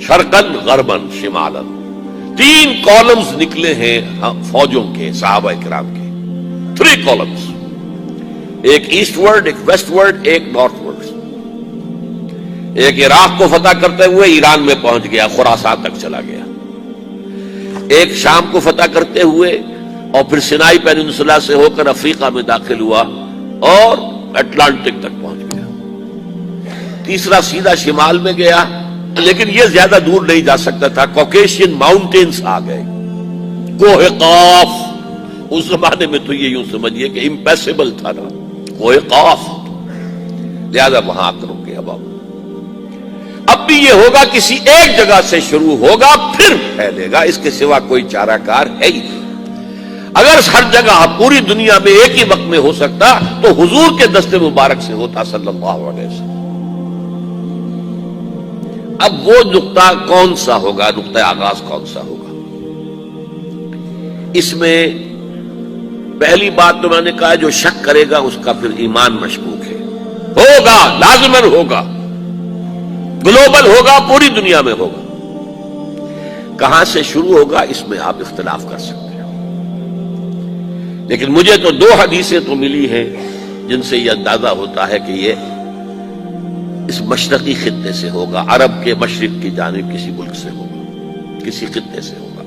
شرقاً غرباً شمالاً. 3 کالمز نکلے ہیں فوجوں کے, صحابہ کرام کے, 3 کالمز, ایک ایسٹ ورڈ, ایک ویسٹ ورڈ, ایک نارتھ ورڈ. ایک عراق کو فتح کرتے ہوئے ایران میں پہنچ گیا, خراسان تک چلا گیا. ایک شام کو فتح کرتے ہوئے اور پھر سینائی پیننسولا سے ہو کر افریقہ میں داخل ہوا اور اٹلانٹک تک پہنچ گیا. تیسرا سیدھا شمال میں گیا, لیکن یہ زیادہ دور نہیں جا سکتا تھا, کوکیشین ماؤنٹینز آ گئے, کوہ قاف. اس زمانے میں تو یہ یوں سمجھیے کہ امپیسیبل تھا نا, کوہ قاف, لہذا وہاں آ کر رک گیا. اب بھی یہ ہوگا کسی ایک جگہ سے شروع ہوگا پھر پھیلے گا، اس کے سوا کوئی چارہ کار ہے ہی نہیں۔ اگر ہر جگہ پوری دنیا میں ایک ہی وقت میں ہو سکتا تو حضور کے دست مبارک سے ہوتا صلی اللہ علیہ وسلم۔ اب وہ نقطہ کون سا ہوگا، نقطہ آغاز کون سا ہوگا؟ اس میں پہلی بات تو میں نے کہا جو شک کرے گا اس کا پھر ایمان مشکوک ہے۔ ہوگا، لازماً ہوگا، گلوبل ہوگا، پوری دنیا میں ہوگا۔ کہاں سے شروع ہوگا اس میں آپ اختلاف کر سکتے ہیں، لیکن مجھے تو دو حدیثیں تو ملی ہیں جن سے یہ اندازہ ہوتا ہے کہ یہ اس مشرقی خطے سے ہوگا، عرب کے مشرق کی جانب کسی ملک سے ہوگا، کسی خطے سے ہوگا۔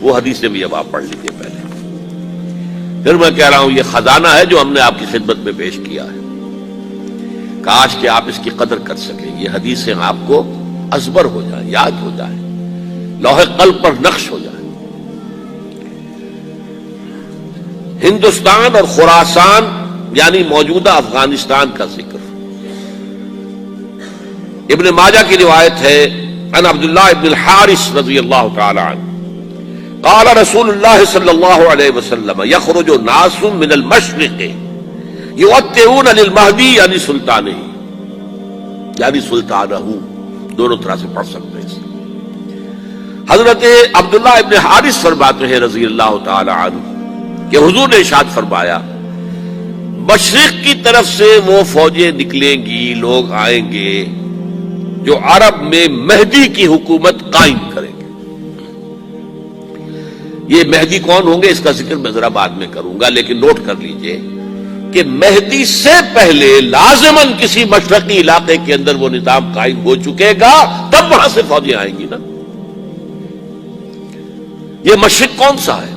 وہ حدیثیں بھی اب آپ پڑھ لیجیے پہلے۔ پھر میں کہہ رہا ہوں یہ خزانہ ہے جو ہم نے آپ کی خدمت میں پیش کیا ہے، کاش کہ آپ اس کی قدر کر سکیں، یہ حدیثیں آپ کو ازبر ہو جائیں، یاد ہو جائیں، لوح قلب پر نقش ہو جائیں۔ ہندوستان اور خراسان یعنی موجودہ افغانستان کا ذکر ابن ماجہ کی روایت ہے، عن عبداللہ ابن الحارث رضی اللہ تعالی عنہ قال رسول اللہ صلی اللہ علیہ وسلم یخرج ناس من المشرق یؤتئون للمہدی یعنی سلطانہ، یعنی سلطانہ، دونوں طرح سے پڑھ سکتے ہیں۔ حضرت عبداللہ ابن حارث فرماتے ہیں رضی اللہ تعالی عنہ کہ حضور نے ارشاد فرمایا مشرق کی طرف سے وہ فوجیں نکلیں گی، لوگ آئیں گے جو عرب میں مہدی کی حکومت قائم کریں گے۔ یہ مہدی کون ہوں گے اس کا ذکر میں ذرا بعد میں کروں گا، لیکن نوٹ کر لیجئے کہ مہدی سے پہلے لازماً کسی مشرقی علاقے کے اندر وہ نظام قائم ہو چکے گا، تب وہاں سے فوجیں آئیں گی نا۔ یہ مشرق کون سا ہے؟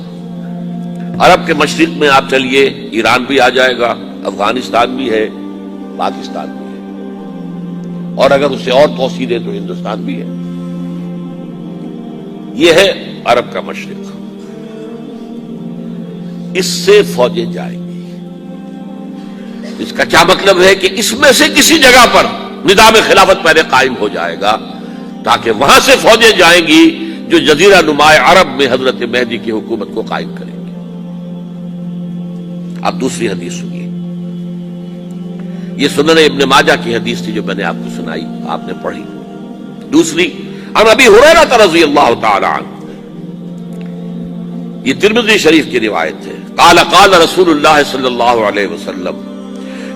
عرب کے مشرق میں آپ چلیے ایران بھی آ جائے گا، افغانستان بھی ہے، پاکستان بھی ہے، اور اگر اسے اور توسیع دے تو ہندوستان بھی ہے۔ یہ ہے عرب کا مشرق، اس سے فوجیں جائیں گی۔ اس کا کیا مطلب ہے کہ اس میں سے کسی جگہ پر نظام خلافت پہلے قائم ہو جائے گا تاکہ وہاں سے فوجیں جائیں گی جو جزیرہ نما عرب میں حضرت مہدی کی حکومت کو قائم کریں گے۔ اب دوسری حدیث سنیے، یہ سنن ابن ماجہ کی حدیث تھی جو میں نے آپ کو سنائی، آپ نے پڑھی۔ دوسری عن ابی ہریرہ رضی اللہ تعالی عنہ، یہ ترمذی شریف کی روایت ہے، قال قال رسول اللہ صلی اللہ علیہ وسلم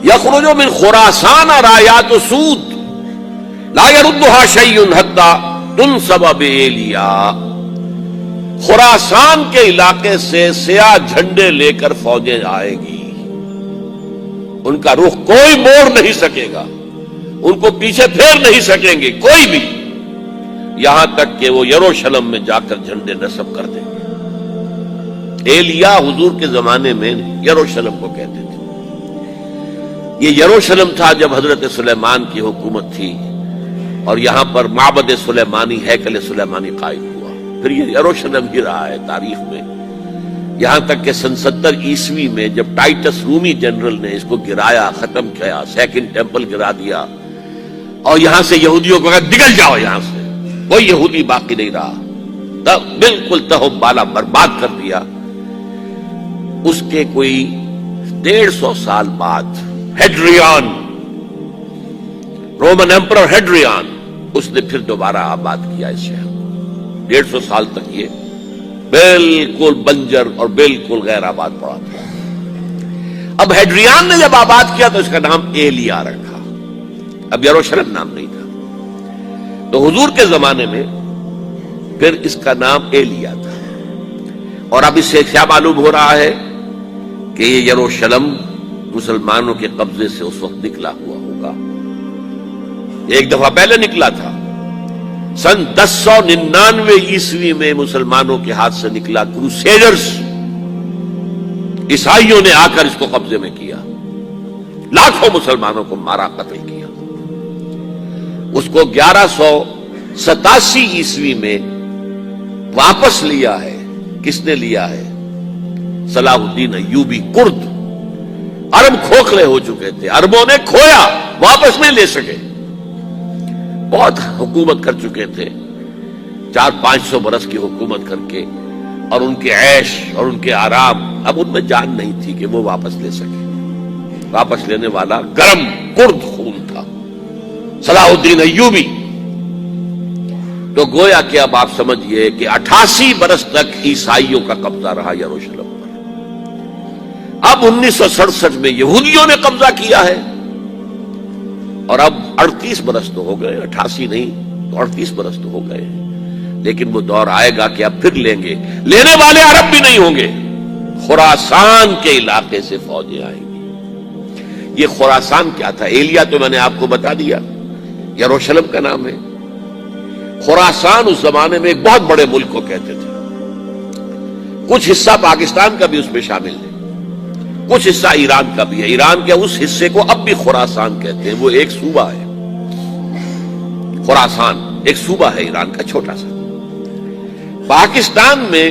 یخرج من خراسان رایات سود لا يردها شیء حتی تنصب بایلیا، خراسان کے علاقے سے سیاہ جھنڈے لے کر فوجیں آئے گی، ان کا رخ کوئی موڑ نہیں سکے گا، ان کو پیچھے پھیر نہیں سکیں گے کوئی بھی، یہاں تک کہ وہ یروشلم میں جا کر جھنڈے نصب کر دیں گے۔ ایلیا حضور کے زمانے میں یروشلم کو کہتے تھے۔ یہ یروشلم تھا جب حضرت سلیمان کی حکومت تھی اور یہاں پر معبد سلیمانی، ہیکل سلیمانی قائم ہوا، پھر یہ یروشلم ہی رہا ہے تاریخ میں، یہاں تک کہ سن 70 عیسوی میں جب ٹائٹس رومی جنرل نے اس کو گرایا، ختم کیا، سیکنڈ ٹیمپل گرا دیا، اور یہاں سے یہودیوں کو کہا نکل جاؤ یہاں سے، کوئی یہودی باقی نہیں رہا، تب بالکل تہم بالا برباد کر دیا۔ اس کے کوئی 150 سال بعد ہیڈریان، رومن ایمپرر ہیڈریان، اس نے پھر دوبارہ آباد کیا اس شہر کو۔ 150 سال تک یہ بالکل بنجر اور بالکل غیر آباد پڑا تھا۔ اب ہیڈریان نے جب آباد کیا تو اس کا نام ایلیا رکھا، اب یروشلم نام نہیں تھا۔ تو حضور کے زمانے میں پھر اس کا نام ایلیا تھا، اور اب اس سے کیا معلوم ہو رہا ہے کہ یہ یروشلم مسلمانوں کے قبضے سے اس وقت نکلا ہوا ہوگا، ایک دفعہ پہلے نکلا تھا، سن 1099 عیسوی میں مسلمانوں کے ہاتھ سے نکلا، کروسیڈرز عیسائیوں نے آ کر اس کو قبضے میں کیا، لاکھوں مسلمانوں کو مارا، قتل کیا۔ اس کو 1187 عیسوی میں واپس لیا ہے، کس نے لیا ہے؟ صلاح الدین ایوبی کرد۔ عرب کھوکھلے ہو چکے تھے، عربوں نے کھویا، واپس نہیں لے سکے، بہت حکومت کر چکے تھے، 400-500 برس کی حکومت کر کے، اور ان کے عیش اور ان کے آرام، اب ان میں جان نہیں تھی کہ وہ واپس لے سکے۔ واپس لینے والا گرم کرد خون تھا، صلاح الدین ایوبی۔ تو گویا کہ اب آپ سمجھئے کہ 88 برس تک عیسائیوں کا قبضہ رہا یروشلم پر۔ اب 1967 میں یہودیوں نے قبضہ کیا ہے، اور اب 38 برس تو ہو گئے، 88 نہیں تو 38 برس تو ہو گئے، لیکن وہ دور آئے گا کہ اب پھر لیں گے۔ لینے والے عرب بھی نہیں ہوں گے، خراسان کے علاقے سے فوجیں آئیں گی۔ یہ خراسان کیا تھا؟ ایلیا تو میں نے آپ کو بتا دیا، یروشلم کا نام ہے۔ خراسان اس زمانے میں ایک بہت بڑے ملک کو کہتے تھے، کچھ حصہ پاکستان کا بھی اس میں شامل ہے، کچھ حصہ ایران کا بھی ہے۔ ایران کے اس حصے کو اب بھی خراسان کہتے ہیں، وہ ایک صوبہ ہے۔ خراسان ایک صوبہ ہے ایران کا، چھوٹا سا۔ پاکستان میں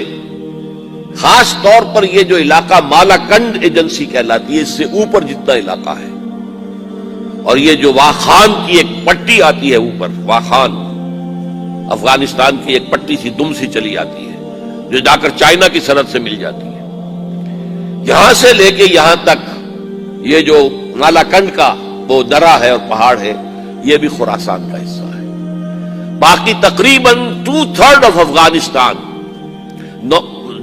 خاص طور پر یہ جو علاقہ مالاکنڈ ایجنسی کہلاتی ہے، اس سے اوپر جتنا علاقہ ہے، اور یہ جو واخان کی ایک پٹی آتی ہے اوپر، واخان افغانستان کی ایک پٹی سی دم سی چلی آتی ہے جو جا کر چائنا کی سرحد سے مل جاتی ہے، یہاں سے لے کے یہاں تک یہ جو مالاکنڈ کا وہ درہ ہے اور پہاڑ ہے، یہ بھی خراسان کا حصہ ہے۔ باقی تقریباً 2/3 آف افغانستان،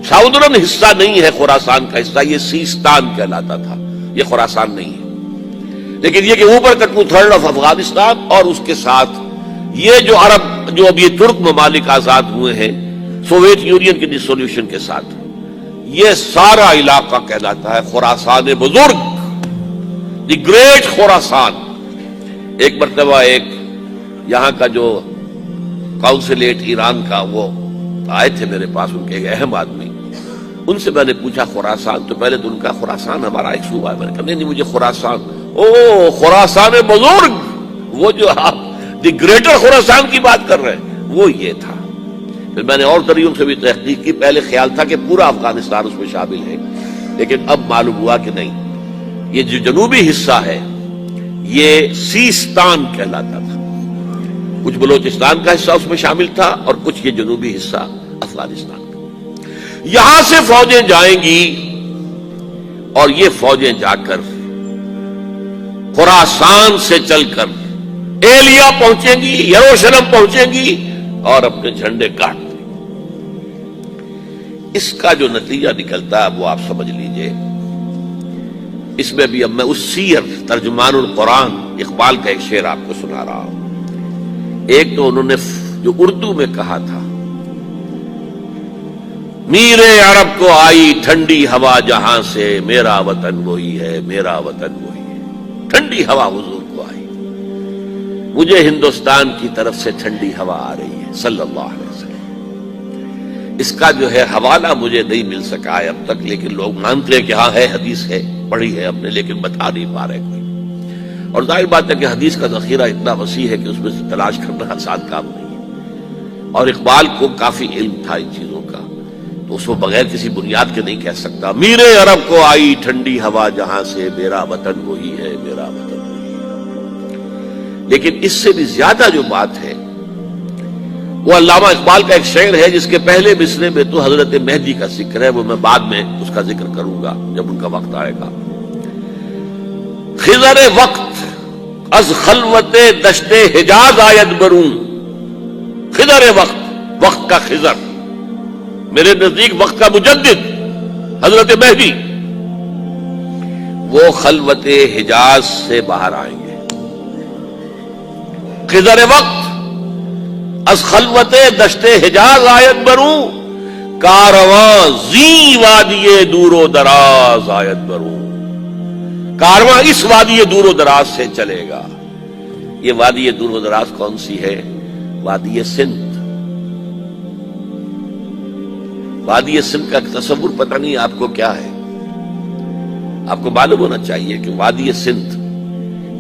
ساؤدرن حصہ نہیں ہے خراسان کا حصہ، یہ سیستان کہلاتا تھا، یہ خراسان نہیں ہے۔ لیکن یہ کہ اوپر کا 2/3 آف افغانستان، اور اس کے ساتھ یہ جو عرب، جو اب یہ ترک ممالک آزاد ہوئے ہیں سوویت یونین کی ڈسولوشن کے ساتھ، یہ سارا علاقہ کہلاتا ہے خراسان بزرگ، دی گریٹ خراسان۔ ایک مرتبہ ایک یہاں کا جو کاؤنسلیٹ ایران کا، وہ آئے تھے میرے پاس، ان کے ایک اہم آدمی، ان سے میں نے پوچھا خراسان، تو پہلے تو ان کا خراسان ہمارا ایک صوبہ ہے، میں نے کہا نہیں مجھے خراسان، او خراسان بزرگ، وہ جو آپ دی گریٹر خراسان کی بات کر رہے ہیں، وہ یہ تھا۔ پھر میں نے اور طریقوں سے بھی تحقیق کی، پہلے خیال تھا کہ پورا افغانستان اس میں شامل ہے، لیکن اب معلوم ہوا کہ نہیں، یہ جو جنوبی حصہ ہے یہ سیستان کہلاتا تھا، کچھ بلوچستان کا حصہ اس میں شامل تھا، اور کچھ یہ جنوبی حصہ افغانستان کا۔ یہاں سے فوجیں جائیں گی، اور یہ فوجیں جا کر خراسان سے چل کر ایلیا پہنچیں گی، یروشلم پہنچیں گی، اور اپنے جھنڈے کاٹ دیں۔ اس کا جو نتیجہ نکلتا ہے وہ آپ سمجھ لیجئے۔ اس میں بھی اب میں اس سیر ترجمان القرآن اقبال کا ایک شعر آپ کو سنا رہا ہوں۔ ایک تو انہوں نے جو اردو میں کہا تھا، میر عرب کو آئی ٹھنڈی ہوا جہاں سے، میرا وطن وہی ہے، میرا وطن وہی ہے۔ ٹھنڈی ہوا حضور کو آئی، مجھے ہندوستان کی طرف سے ٹھنڈی ہوا آ رہی ہے صلی اللہ علیہ وسلم۔ اس کا جو ہے حوالہ مجھے نہیں مل سکا ہے اب تک، لیکن لوگ مانتے ہیں کہ ہاں ہے، حدیث ہے، پڑھی ہے ہم نے، لیکن بتا نہیں پا رہے کوئی۔ اور ظاہر بات ہے کہ حدیث کا ذخیرہ اتنا وسیع ہے کہ اس میں سے تلاش کرنا آسان کام نہیں ہے، اور اقبال کو کافی علم تھا ان چیزوں کا، تو اس کو بغیر کسی بنیاد کے نہیں کہہ سکتا۔ میر عرب کو آئی ٹھنڈی ہوا جہاں سے، میرا وطن وہی ہے، میرا وطن وہی ہے۔ لیکن اس سے بھی زیادہ جو بات ہے وہ علامہ اقبال کا ایک شعر ہے، جس کے پہلے مصرعے میں تو حضرت مہدی کا ذکر ہے، وہ میں بعد میں اس کا ذکر کروں گا جب ان کا وقت آئے گا۔ خضر وقت از خلوت دشت حجاز آید برون، خضر وقت، وقت کا خضر، میرے نزدیک وقت کا مجدد حضرت مہدی، وہ خلوت حجاز سے باہر آئیں گے۔ خضر وقت از خلوت دشت حجاز آید بروں، کارواں زی وادی دور و دراز آید بروں، کارواں اس وادی دور و دراز سے چلے گا۔ یہ وادی دور و دراز کون سی ہے؟ وادی سندھ۔ وادی سندھ کا تصور پتہ نہیں آپ کو کیا ہے، آپ کو معلوم ہونا چاہیے کہ وادی سندھ،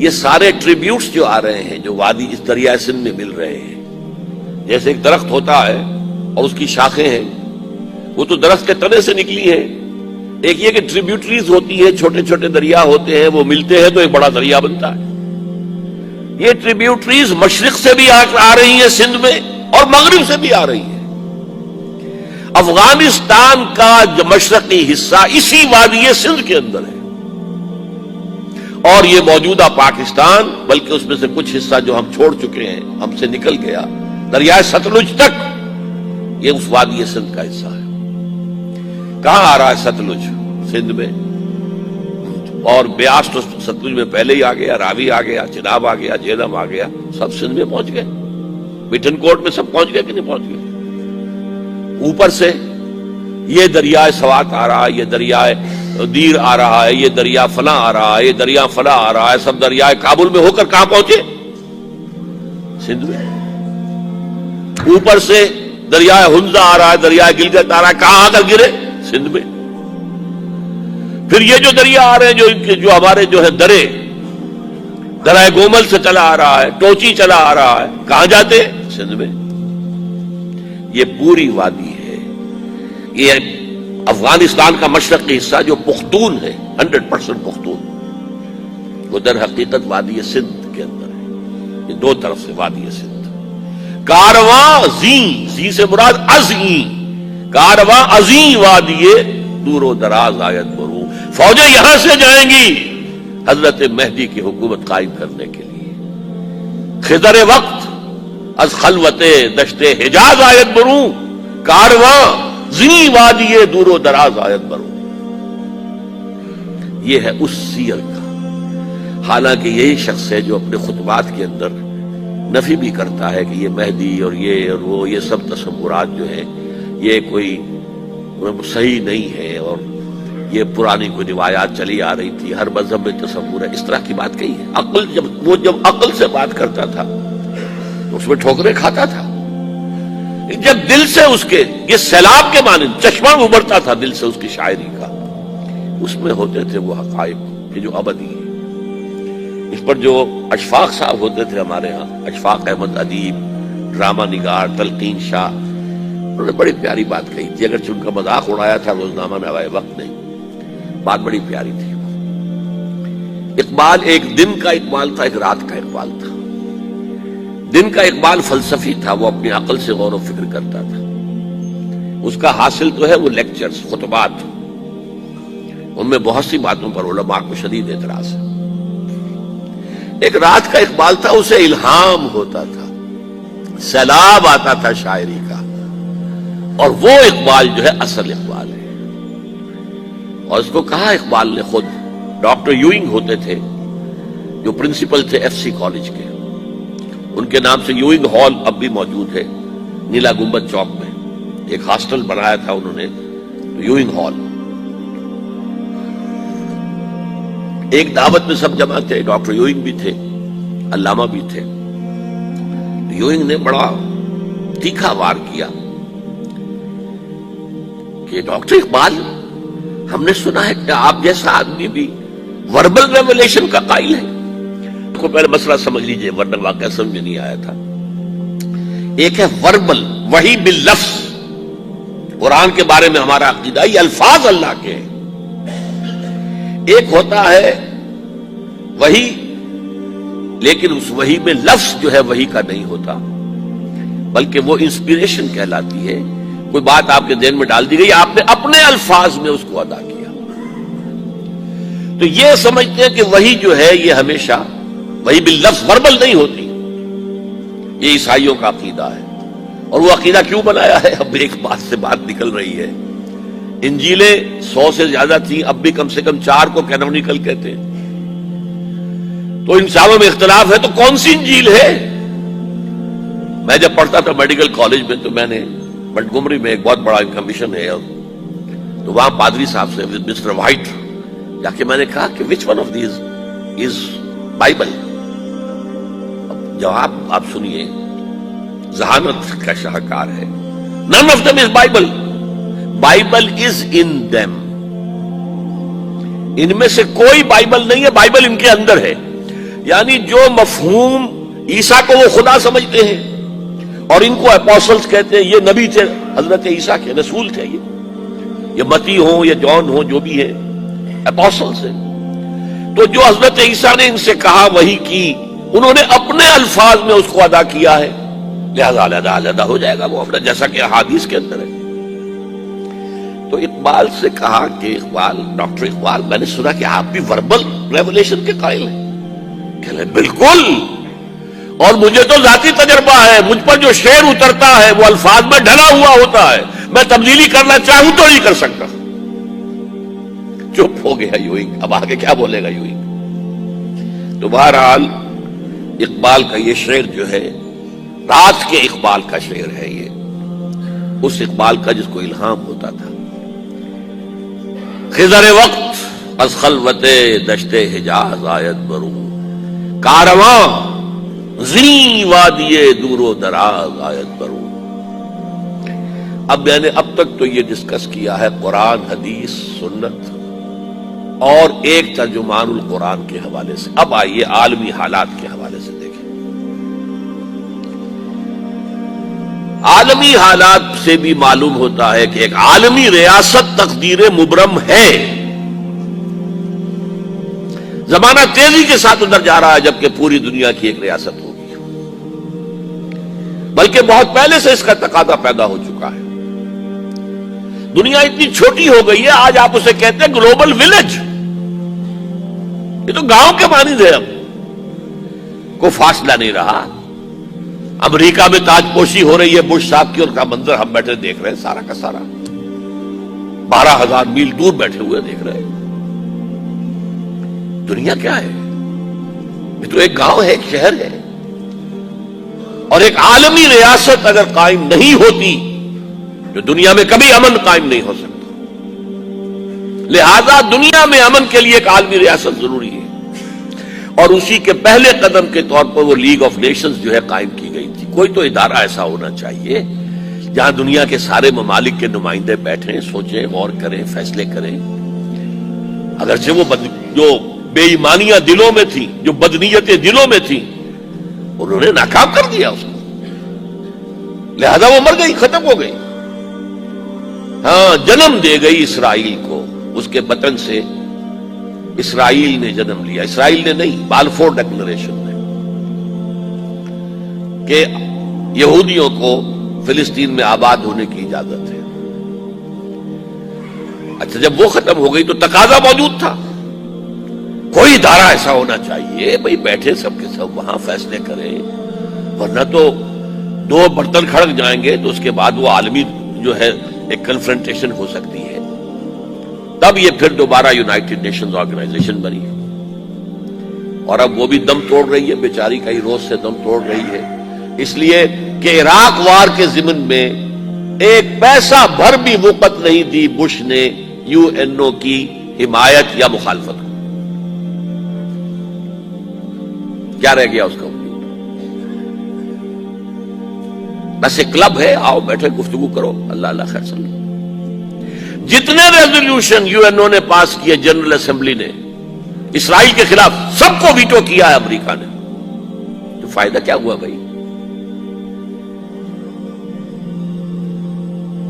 یہ سارے ٹریبیوٹس جو آ رہے ہیں، جو وادی اس دریائے سندھ میں مل رہے ہیں، جیسے ایک درخت ہوتا ہے اور اس کی شاخیں ہیں، وہ تو درخت کے تنے سے نکلی ہیں۔ ایک یہ کہ ٹریبیوٹریز ہوتی ہیں، چھوٹے چھوٹے دریا ہوتے ہیں، وہ ملتے ہیں تو ایک بڑا دریا بنتا ہے۔ یہ ٹریبیوٹریز مشرق سے بھی آ رہی ہیں سندھ میں اور مغرب سے بھی آ رہی ہیں. افغانستان کا جو مشرقی حصہ اسی وادی سندھ کے اندر ہے، اور یہ موجودہ پاکستان، بلکہ اس میں سے کچھ حصہ جو ہم چھوڑ چکے ہیں، ہم سے نکل گیا دریائے ستلج تک، یہ اس وادی سندھ کا حصہ ہے. کہاں آ رہا ہے ستلج؟ سندھ میں. اور بیاس تو ستلج میں پہلے ہی آ گیا، راوی آ گیا، چناب آ گیا، جہلم آ گیا، سب سندھ میں پہنچ گئے. بٹن کوٹ میں سب پہنچ گئے کہ نہیں پہنچ گئے؟ اوپر سے یہ دریائے سوات آ رہا ہے، یہ دریائے دیر آ رہا ہے، یہ دریا فلاں آ رہا ہے، یہ دریا فلاں آ رہا ہے، سب دریائے کابل میں ہو کر کہاں پہنچے؟ سندھ میں. اوپر سے دریائے ہنزا آ رہا ہے، دریائے گلگت آ رہا ہے، کہاں آ کر گرے؟ سندھ میں. پھر یہ جو دریا آ رہے ہیں جو ہمارے جو ہے درائے گومل سے چلا آ رہا ہے، ٹوچی چلا آ رہا ہے، کہاں جاتے؟ سندھ میں. یہ پوری وادی ہے. یہ افغانستان کا مشرقی حصہ جو پختون ہے، 100% پختون، وہ در حقیقت وادی سندھ کے اندر ہے. یہ دو طرف سے وادی سندھ. کارواں زی سے مراد ازیں، کارواں ازیں وادی دور و دراز آیت برو. فوجیں یہاں سے جائیں گی حضرت مہدی کی حکومت قائم کرنے کے لیے. خضر وقت از خلوت دشت حجاز آیت برو، کارواں زی وادی دور و دراز آیت برو. یہ ہے اس سیر کا. حالانکہ یہی شخص ہے جو اپنے خطبات کے اندر نفی بھی کرتا ہے کہ یہ مہدی اور یہ اور وہ، یہ سب تصورات جو ہیں یہ کوئی صحیح نہیں ہے، اور یہ پرانی کوئی روایات چلی آ رہی تھی، ہر مذہب میں تصور ہے. اس طرح کی بات کہی ہے. جب عقل سے بات کرتا تھا تو اس میں ٹھوکریں کھاتا تھا. جب دل سے اس کے یہ سیلاب کے مانند چشمہ ابھرتا تھا دل سے اس کی شاعری کا، اس میں ہوتے تھے وہ حقائق کہ جو ابدی ہے. اس پر جو اشفاق صاحب ہوتے تھے ہمارے ہاں، اشفاق احمد ادیب، ڈرامہ نگار، تلقین شاہ، انہوں نے بڑی پیاری بات کہی تھی. اگرچہ ان کا مذاق اڑایا تھا روزنامہ میں ہوائے وقت نہیں، بات بڑی پیاری تھی. اقبال ایک دن کا اقبال تھا، ایک رات کا اقبال تھا. دن کا اقبال فلسفی تھا، وہ اپنی عقل سے غور و فکر کرتا تھا. اس کا حاصل تو ہے وہ لیکچرز، خطبات، ان میں بہت سی باتوں پر علماء کو شدید اعتراض ہے. ایک رات کا اقبال تھا، اسے الہام ہوتا تھا، سیلاب آتا تھا شاعری کا، اور وہ اقبال جو ہے اصل اقبال ہے. اور اس کو کہا اقبال نے خود. ڈاکٹر یوئنگ ہوتے تھے جو پرنسپل تھے ایف سی کالج کے، ان کے نام سے یوئنگ ہال اب بھی موجود ہے نیلا گنبد چوک میں. ایک ہاسٹل بنایا تھا انہوں نے، یوئنگ ہال. ایک دعوت میں سب جمع تھے، ڈاکٹر یوئنگ بھی تھے، علامہ بھی تھے. یوئنگ نے بڑا تیکھا وار کیا کہ ڈاکٹر اقبال، ہم نے سنا ہے کہ آپ جیسا آدمی بھی وربل ریولیشن کا قائل ہے. کو پہلے مسئلہ سمجھ لیجئے ورنہ واقعہ سمجھ میں نہیں آیا تھا. ایک ہے وربل، وحی باللفظ. قرآن کے بارے میں ہمارا عقیدہ یہ الفاظ اللہ کے ہیں. ایک ہوتا ہے وحی، لیکن اس وحی میں لفظ جو ہے وحی کا نہیں ہوتا، بلکہ وہ انسپیریشن کہلاتی ہے. کوئی بات آپ کے ذہن میں ڈال دی گئی، آپ نے اپنے الفاظ میں اس کو ادا کیا. تو یہ سمجھتے ہیں کہ وحی جو ہے یہ ہمیشہ وحی باللفظ وربل نہیں ہوتی. یہ عیسائیوں کا عقیدہ ہے. اور وہ عقیدہ کیوں بنایا ہے؟ اب ایک بات سے بات نکل رہی ہے. انجیلیں 100 سے زیادہ تھیں، اب بھی کم سے کم 4 کو کینونیکل کہتے ہیں. تو ان چاروں میں اختلاف ہے تو کون سی انجیل ہے؟ میں جب پڑھتا تھا میڈیکل کالج میں تو میں نے منٹگومری میں ایک بہت بڑا کمیشن ہے، تو وہاں پادری صاحب سے مسٹر وائٹ جا کے میں نے کہا کہ which one of these is Bible. جواب آپ سنیے، ذہانت کا شاہکار ہے. none of them is Bible. Bible is in them. ان میں سے کوئی بائبل نہیں ہے، بائبل ان کے اندر ہے. یعنی جو مفہوم عیسیٰ کو وہ خدا سمجھتے ہیں اور ان کو اپوسلز کہتے ہیں، یہ نبی تھے، حضرت عیسیٰ کے رسول تھے. یہ متی ہوں یا جون ہوں، جو بھی ہے اپوسلز ہیں. تو جو حضرت عیسیٰ نے ان سے کہا وحی کی انہوں نے اپنے الفاظ میں اس کو ادا کیا ہے، لہذا علیحدہ علیحدہ ہو جائے گا وہ اپنا، جیسا کہ احادیث کے اندر ہے۔ تو اقبال سے کہا کہ ڈاکٹر اقبال، میں نے سنا کہ آپ بھی وربل ریولیشن کے قائل ہیں۔ کہ بالکل، اور مجھے تو ذاتی تجربہ ہے، مجھ پر جو شعر اترتا ہے وہ الفاظ میں ڈھلا ہوا ہوتا ہے، میں تبدیلی کرنا چاہوں تو نہیں کر سکتا۔ چپ ہو گیا یوں ہی، اب آگے کیا بولے گا یوں ہی۔ تو بہرحال اقبال کا یہ شعر جو ہے رات کے اقبال کا شعر ہے، یہ اس اقبال کا جس کو الہام ہوتا تھا۔ خضر وقت از خلوت دشت حجاز آیت برو، کارواں زی وادی دور و دراز آیت برو۔ اب میں نے اب تک تو یہ ڈسکس کیا ہے قرآن، حدیث، سنت اور ایک ترجمان القرآن کے حوالے سے۔ اب آئیے عالمی حالات کے حوالے سے دیکھیں۔ عالمی حالات سے بھی معلوم ہوتا ہے کہ ایک عالمی ریاست تقدیر مبرم ہے۔ زمانہ تیزی کے ساتھ ادھر جا رہا ہے، جبکہ پوری دنیا کی ایک ریاست ہوگی، بلکہ بہت پہلے سے اس کا تقاضا پیدا ہو چکا ہے۔ دنیا اتنی چھوٹی ہو گئی ہے، آج آپ اسے کہتے ہیں گلوبل ولیج۔ یہ تو گاؤں کے مانند ہے، اب کوئی فاصلہ نہیں رہا۔ امریکہ میں تاج پوشی ہو رہی ہے بش صاحب کی، اور کا منظر ہم بیٹھے دیکھ رہے ہیں، سارا کا سارا 12,000 میل دور بیٹھے ہوئے دیکھ رہے ہیں۔ دنیا کیا ہے؟ یہ تو ایک گاؤں ہے، ایک شہر ہے۔ اور ایک عالمی ریاست اگر قائم نہیں ہوتی تو دنیا میں کبھی امن قائم نہیں ہو سکتا۔ لہذا دنیا میں امن کے لیے ایک عالمی ریاست ضروری ہے، اور اسی کے پہلے قدم کے طور پر وہ لیگ آف نیشنز جو ہے قائم کی گئی تھی۔ کوئی تو ادارہ ایسا ہونا چاہیے جہاں دنیا کے سارے ممالک کے نمائندے بیٹھیں، سوچیں، غور کریں، فیصلے کریں۔ اگرچہ وہ جو بے ایمانیاں دلوں میں تھیں، جو بدنیتیں دلوں میں تھیں، انہوں نے ناکام کر دیا اس کو، لہذا وہ مر گئی، ختم ہو گئی۔ ہاں، جنم دے گئی اسرائیل کو، اس کے بطن سے اسرائیل نے جنم لیا۔ اسرائیل نے نہیں، بالفور ڈکلریشن نے، کہ یہودیوں کو فلسطین میں آباد ہونے کی اجازت ہے۔ اچھا، جب وہ ختم ہو گئی تو تقاضا موجود تھا، کوئی ادارہ ایسا ہونا چاہیے، بھئی بیٹھے سب کے سب وہاں فیصلے کریں، ورنہ تو دو برتن کھڑک جائیں گے تو اس کے بعد وہ عالمی جو ہے ایک کنفرنٹیشن ہو سکتی ہے۔ تب یہ پھر دوبارہ یونائٹڈ نیشنز آرگنائزیشن بنی، اور اب وہ بھی دم توڑ رہی ہے، بیچاری کئی روز سے دم توڑ رہی ہے، اس لیے کہ عراق وار کے ضمن میں ایک پیسہ بھر بھی وقت نہیں دی بش نے UN کی حمایت یا مخالفت کو۔ کیا رہ گیا اس کا وجود؟ بس ایک کلب ہے، آؤ بیٹھے گفتگو کرو، اللہ اللہ خیر صلی۔ جتنے ریزولوشن UN نے پاس کیے، جنرل اسمبلی نے اسرائیل کے خلاف، سب کو ویٹو کیا ہے امریکہ نے۔ تو فائدہ کیا ہوا بھائی؟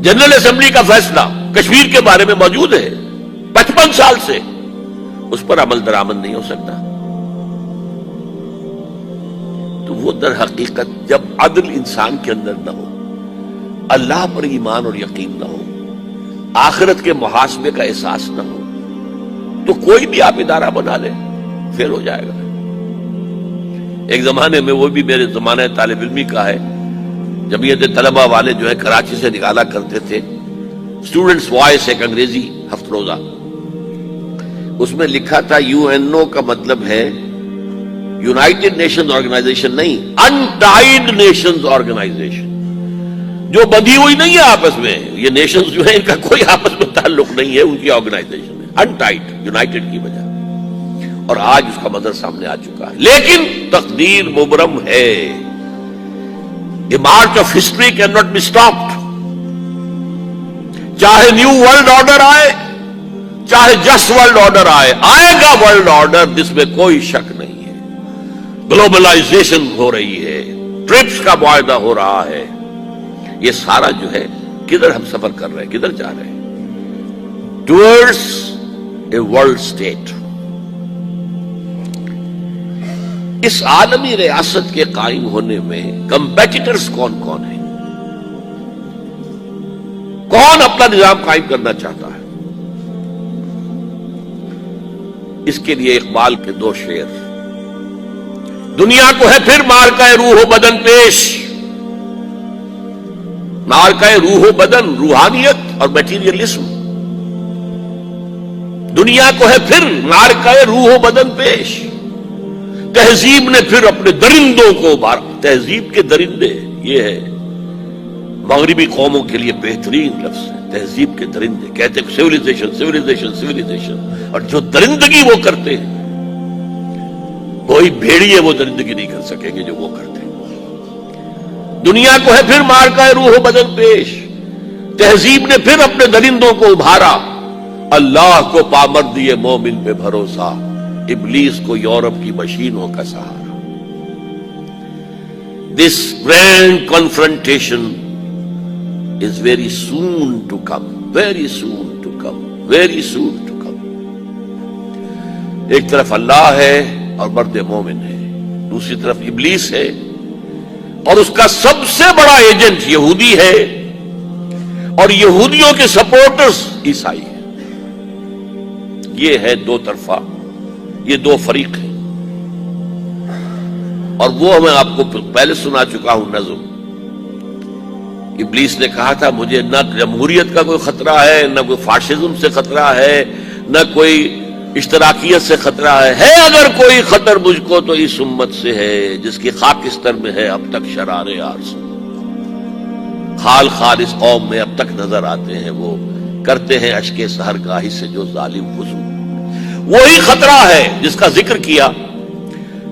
جنرل اسمبلی کا فیصلہ کشمیر کے بارے میں موجود ہے 55 سال سے، اس پر عمل درآمد نہیں ہو سکتا۔ تو وہ در حقیقت جب عدل انسان کے اندر نہ ہو، اللہ پر ایمان اور یقین نہ ہو، آخرت کے محاسبے کا احساس نہ ہو، تو کوئی بھی آپ ادارہ بنا لے، فیل ہو جائے گا۔ ایک زمانے میں، وہ بھی میرے زمانہ طالب علمی کا ہے، جمعیت طلبہ والے جو ہے کراچی سے نکالا کرتے تھے اسٹوڈنٹس وائس، ایک انگریزی ہفت روزہ، اس میں لکھا تھا UNO کا مطلب ہے یونائٹڈ نیشنز آرگنائزیشن نہیں، انٹائڈ نیشنز آرگنائزیشن، جو بندھی ہوئی نہیں ہے آپس میں۔ یہ نیشنز جو ہے ان کا کوئی آپس میں تعلق نہیں ہے، ان کی آرگنائزیشن ہے، انٹائڈ، یونائٹڈ کی بجائے۔ اور آج اس کا منظر سامنے آ چکا ہے، لیکن تقدیر مبرم ہے۔ The march of history cannot be stopped۔ چاہے نیو ورلڈ آرڈر آئے، چاہے جسٹ ورلڈ آرڈر آئے، آئے گا ورلڈ آرڈر، جس میں کوئی شک نہیں ہے۔ گلوبلائزیشن ہو رہی ہے، ٹرپس کا معاہدہ ہو رہا ہے، یہ سارا جو ہے کدھر ہم سفر کر رہے ہیں، کدھر جا رہے ہیں؟ Towards a world state. اس عالمی ریاست کے قائم ہونے میں کمپیٹیٹرز کون کون ہیں؟ کون اپنا نظام قائم کرنا چاہتا ہے؟ اس کے لیے اقبال کے دو شعر. دنیا کو ہے پھر مارکہ روح و بدن پیش، مارکہ روح و بدن، روحانیت اور میٹیریلزم. دنیا کو ہے پھر مارکہ روح و بدن پیش، تہذیب نے پھر اپنے درندوں کو مارا. تہذیب کے درندے، یہ ہے مغربی قوموں کے لیے بہترین لفظ ہے، تہذیب کے درندے. کہتے ہیں سیویلائزیشن سیویلائزیشن سیویلائزیشن، اور جو درندگی وہ کرتے ہیں کوئی بھیڑیے وہ درندگی نہیں کر سکے گے جو وہ کرتے ہیں. دنیا کو ہے پھر مارکہ روح و بدن پیش، تہذیب نے پھر اپنے درندوں کو ابھارا. اللہ کو پامر دیے مومن پہ بھروسہ، ابلیس کو یورپ کی مشینوں کا سہارا. This grand confrontation is very soon to come, very soon to come, very soon to come. ایک طرف اللہ ہے اور مرد مومن ہے، دوسری طرف ابلیس ہے اور اس کا سب سے بڑا ایجنٹ یہودی ہے، اور یہودیوں کے سپورٹرز عیسائی ہیں. یہ ہے دو طرفہ، یہ دو فریق ہیں. اور وہ میں آپ کو پہلے سنا چکا ہوں نظم. ابلیس نے کہا تھا مجھے نہ جمہوریت کا کوئی خطرہ ہے، نہ کوئی فاشزم سے خطرہ ہے، نہ کوئی اشتراکیت سے خطرہ ہے اگر کوئی خطر مجھ کو تو اس امت سے ہے جس کی خاکستر میں ہے اب تک شرار عرض. خال خال اس قوم میں اب تک نظر آتے ہیں، وہ کرتے ہیں اشک سحرگاہی سے جو ظالم وضو. وہی خطرہ ہے جس کا ذکر کیا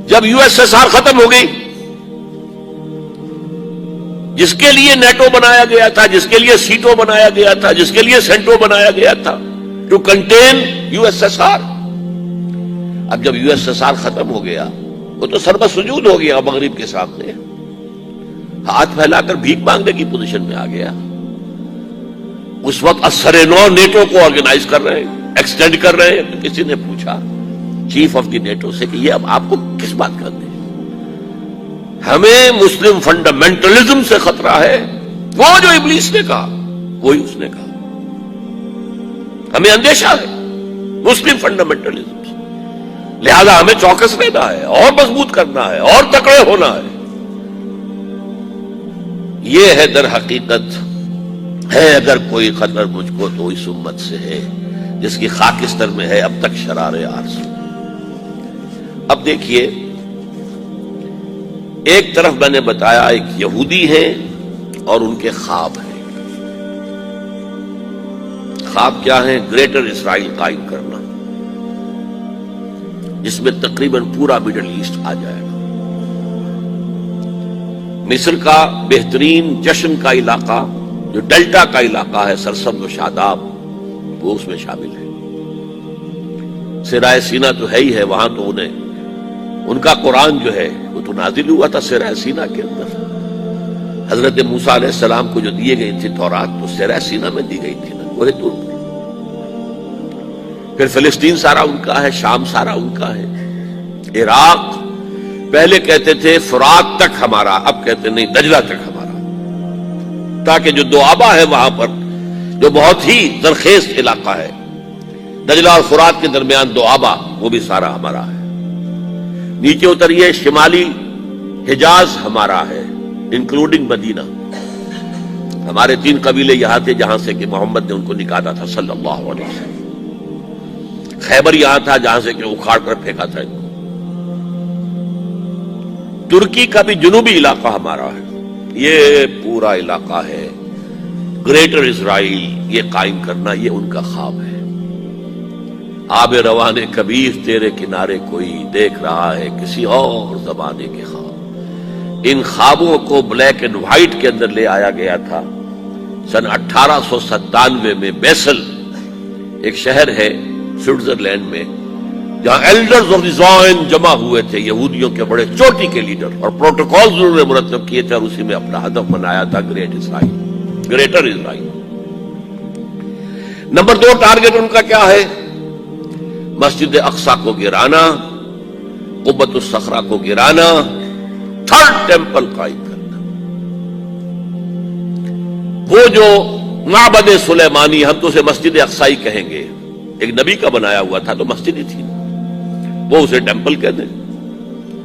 جب یو ایس ایس آر ختم ہو گئی، جس کے لیے نیٹو بنایا گیا تھا، جس کے لیے سیٹو بنایا گیا تھا، جس کے لیے سینٹو بنایا گیا تھا to contain U S S R. اب جب یو ایس ایس آر ختم ہو گیا وہ تو سر بسجود ہو گیا مغرب کے سامنے، ہاتھ پھیلا کر بھیک مانگنے کی پوزیشن میں آ گیا. اس وقت اثر نو نیٹو کو آرگنائز کر رہے ہیں، ایکسٹینڈ کر رہے ہیں. کسی نے پوچھا چیف آف دی نیٹو سے کہ یہ اب آپ کو کس بات کا دیں؟ ہمیں مسلم فنڈامنٹلزم سے خطرہ ہے. وہ جو ابلیس نے کہا وہی اس نے کہا. ہمیں اندیشہ ہے مسلم فنڈامنٹلزم سے، لہذا ہمیں چوکس رہنا ہے اور مضبوط کرنا ہے اور تکڑے ہونا ہے. یہ ہے در حقیقت ہے اگر کوئی خطر مجھ کو تو اس امت سے ہے جس کی خاکستر میں ہے اب تک شرار عرض. اب دیکھیے، ایک طرف میں نے بتایا ایک یہودی ہیں اور ان کے خواب ہیں. خواب کیا ہیں؟ گریٹر اسرائیل قائم کرنا، جس میں تقریباً پورا مڈل ایسٹ آ جائے گا. مصر کا بہترین جشن کا علاقہ جو ڈیلٹا کا علاقہ ہے، سرسبز و شاداب، وہ اس میں شامل ہے. سرائے سینا تو ہے ہی ہے، وہاں تو انہیں ان کا قرآن جو ہے وہ تو نازل ہوا تھا سرائے سینا کے اندر. حضرت موسیٰ علیہ السلام کو جو دیے گئی تھی تورات تو سرائے سینا میں دی گئی تھی نا، وہ دور. پھر فلسطین سارا ان کا ہے، شام سارا ان کا ہے، عراق پہلے کہتے تھے فرات تک ہمارا، اب کہتے نہیں دجلہ تک ہمارا، تاکہ جو دوآبا ہے وہاں پر جو بہت ہی زرخیز علاقہ ہے، دجلہ اور فرات کے درمیان دوآبا، وہ بھی سارا ہمارا ہے. نیچے اتریے، شمالی حجاز ہمارا ہے انکلوڈنگ مدینہ. ہمارے 3 قبیلے یہاں تھے جہاں سے کہ محمد نے ان کو نکالا تھا صلی اللہ علیہ وسلم. خیبر یہاں تھا جہاں سے کہ اکھاڑ کر پھینکا تھا ان کو. ترکی کا بھی جنوبی علاقہ ہمارا ہے. یہ پورا علاقہ ہے گریٹر اسرائیل، یہ قائم کرنا یہ ان کا خواب ہے. آب روانے کبیر تیرے کنارے کوئی دیکھ رہا ہے کسی اور زمانے کے خواب. ان خوابوں کو بلیک اینڈ وائٹ کے اندر لے آیا گیا تھا سن 1897 میں. بیسل ایک شہر ہے سوئٹزرلینڈ میں جہاں ایلڈرز آف دی زائن جمع ہوئے تھے، یہودیوں کے بڑے چوٹی کے لیڈر، اور پروٹوکول انہوں نے مرتب کیے تھے اور اسی میں اپنا ہدف بنایا تھا گریٹ اسرائیل، گریٹر اسرائیل. نمبر 2 ٹارگٹ ان کا کیا ہے؟ مسجد اقصی کو گرانا، قبۃ الصخرہ کو گرانا، تھرڈ ٹیمپل قائم کرنا. وہ جو معبد سلیمانی، ہم تو اسے مسجد اقصی کہیں گے، ایک نبی کا بنایا ہوا تھا تو مسجد ہی تھی، وہ اسے ٹیمپل کہتے ہیں.